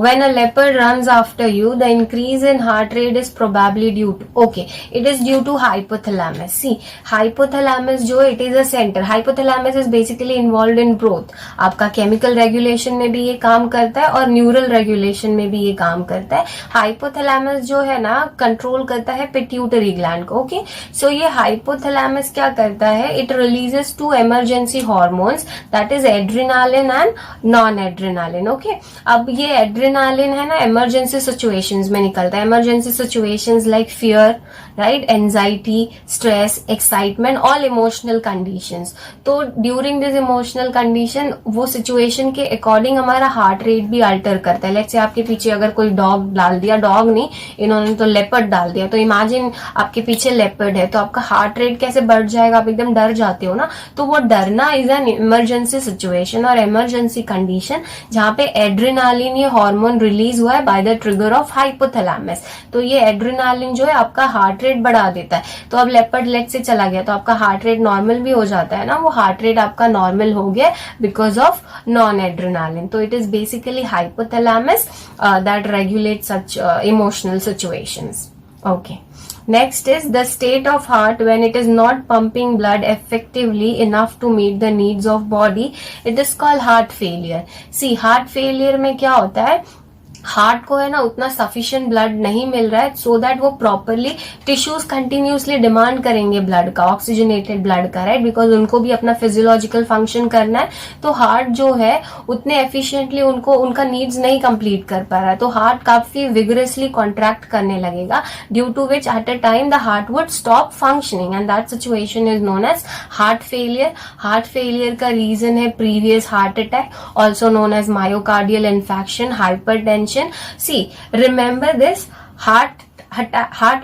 When a leopard runs after you, the increase in heart rate is probably due to, okay, it is due to hypothalamus. See, hypothalamus जो it is a center. Hypothalamus is basically involved in growth. आपका chemical regulation में भी ये काम करता है और neural regulation में भी ये काम करता है. Hypothalamus जो है ना control करता है pituitary gland को. Okay, so ये hypothalamus क्या करता है? It releases two emergency hormones, that is adrenaline and non-adrenaline. Okay, अब ये एड्रेनालिन है ना इमरजेंसी सिचुएशंस में निकलता है. Emergency situations like fear, right, anxiety, stress, excitement, all emotional conditions. तो ड्यूरिंग दिस इमोशनल कंडीशन वो सिचुएशन के अकॉर्डिंग हमारा हार्ट रेट भी अल्टर करता है. लेट्स से आपके पीछे अगर कोई डॉग डाल दिया, डॉग नहीं, इन्होंने तो लेपर्ड डाल दिया, तो इमेजिन आपके पीछे लेपर्ड है, तो आपका हार्ट रेट कैसे बढ़ जाएगा? आप एकदम डर जाते हो ना. तो वो डरना इज एन इमरजेंसी सिचुएशन और इमरजेंसी कंडीशन जहां पे एड्रेनालिन ये हार्मोन रिलीज हुआ है by the trigger of hypothalamus. तो ये एड्रेनालिन जो है आपका हार्ट रेट बढ़ा देता है. तो अब लेपर्ड लेट से चला गया तो आपका हार्ट रेट नॉर्मल भी हो जाता है ना. वो हार्ट रेट आपका नॉर्मल हो गया बिकॉज ऑफ नॉन एड्रेनालिन. तो it is basically hypothalamus that regulate such emotional situations. Okay. Next is the state of heart when it is not pumping blood effectively enough to meet the needs of body. It is called heart failure. See, heart failure में क्या होता है? हार्ट को है ना उतना सफिशिएंट ब्लड नहीं मिल रहा है सो दैट वो प्रॉपरली टिश्यूज कंटिन्यूसली डिमांड करेंगे ब्लड का, ऑक्सीजनेटेड ब्लड का, राइट, बिकॉज उनको भी अपना फिजियोलॉजिकल फंक्शन करना है. तो हार्ट जो है उतने एफिशिएंटली उनको उनका नीड्स नहीं कंप्लीट कर पा रहा है. तो हार्ट काफी विगरसली कॉन्ट्रैक्ट करने लगेगा, due to which at a time the heart would stop functioning and that situation is known as heart failure. Heart failure का रीजन है previous heart attack, also known as myocardial infection, hypertension. See, remember this, heart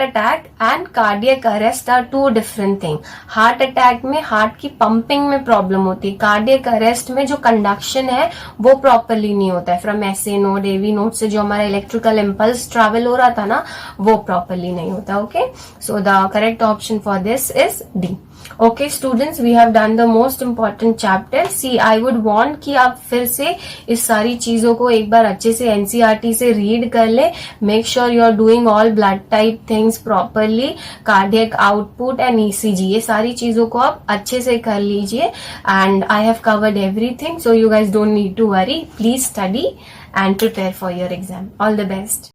attack and cardiac arrest are two different things. Heart attack में हार्ट की पंपिंग में प्रॉब्लम होती है. कार्डियक अरेस्ट में जो कंडक्शन है वो प्रॉपरली नहीं होता है. From SA node, AV node से जो हमारा इलेक्ट्रिकल इम्पल्स ट्रेवल हो रहा था ना वो प्रॉपरली नहीं होता. Okay, so the correct option for this is D. Okay students, we have done the most important chapter. See, I would want कि आप फिर से इस सारी चीजों को एक बार अच्छे से NCERT से रीड कर ले. Make sure you are doing all blood type things properly, cardiac output and ECG. ये सारी चीजों को आप अच्छे से कर लीजिए. And I have covered everything, so you guys don't need to worry. Please study and prepare for your exam. All the best.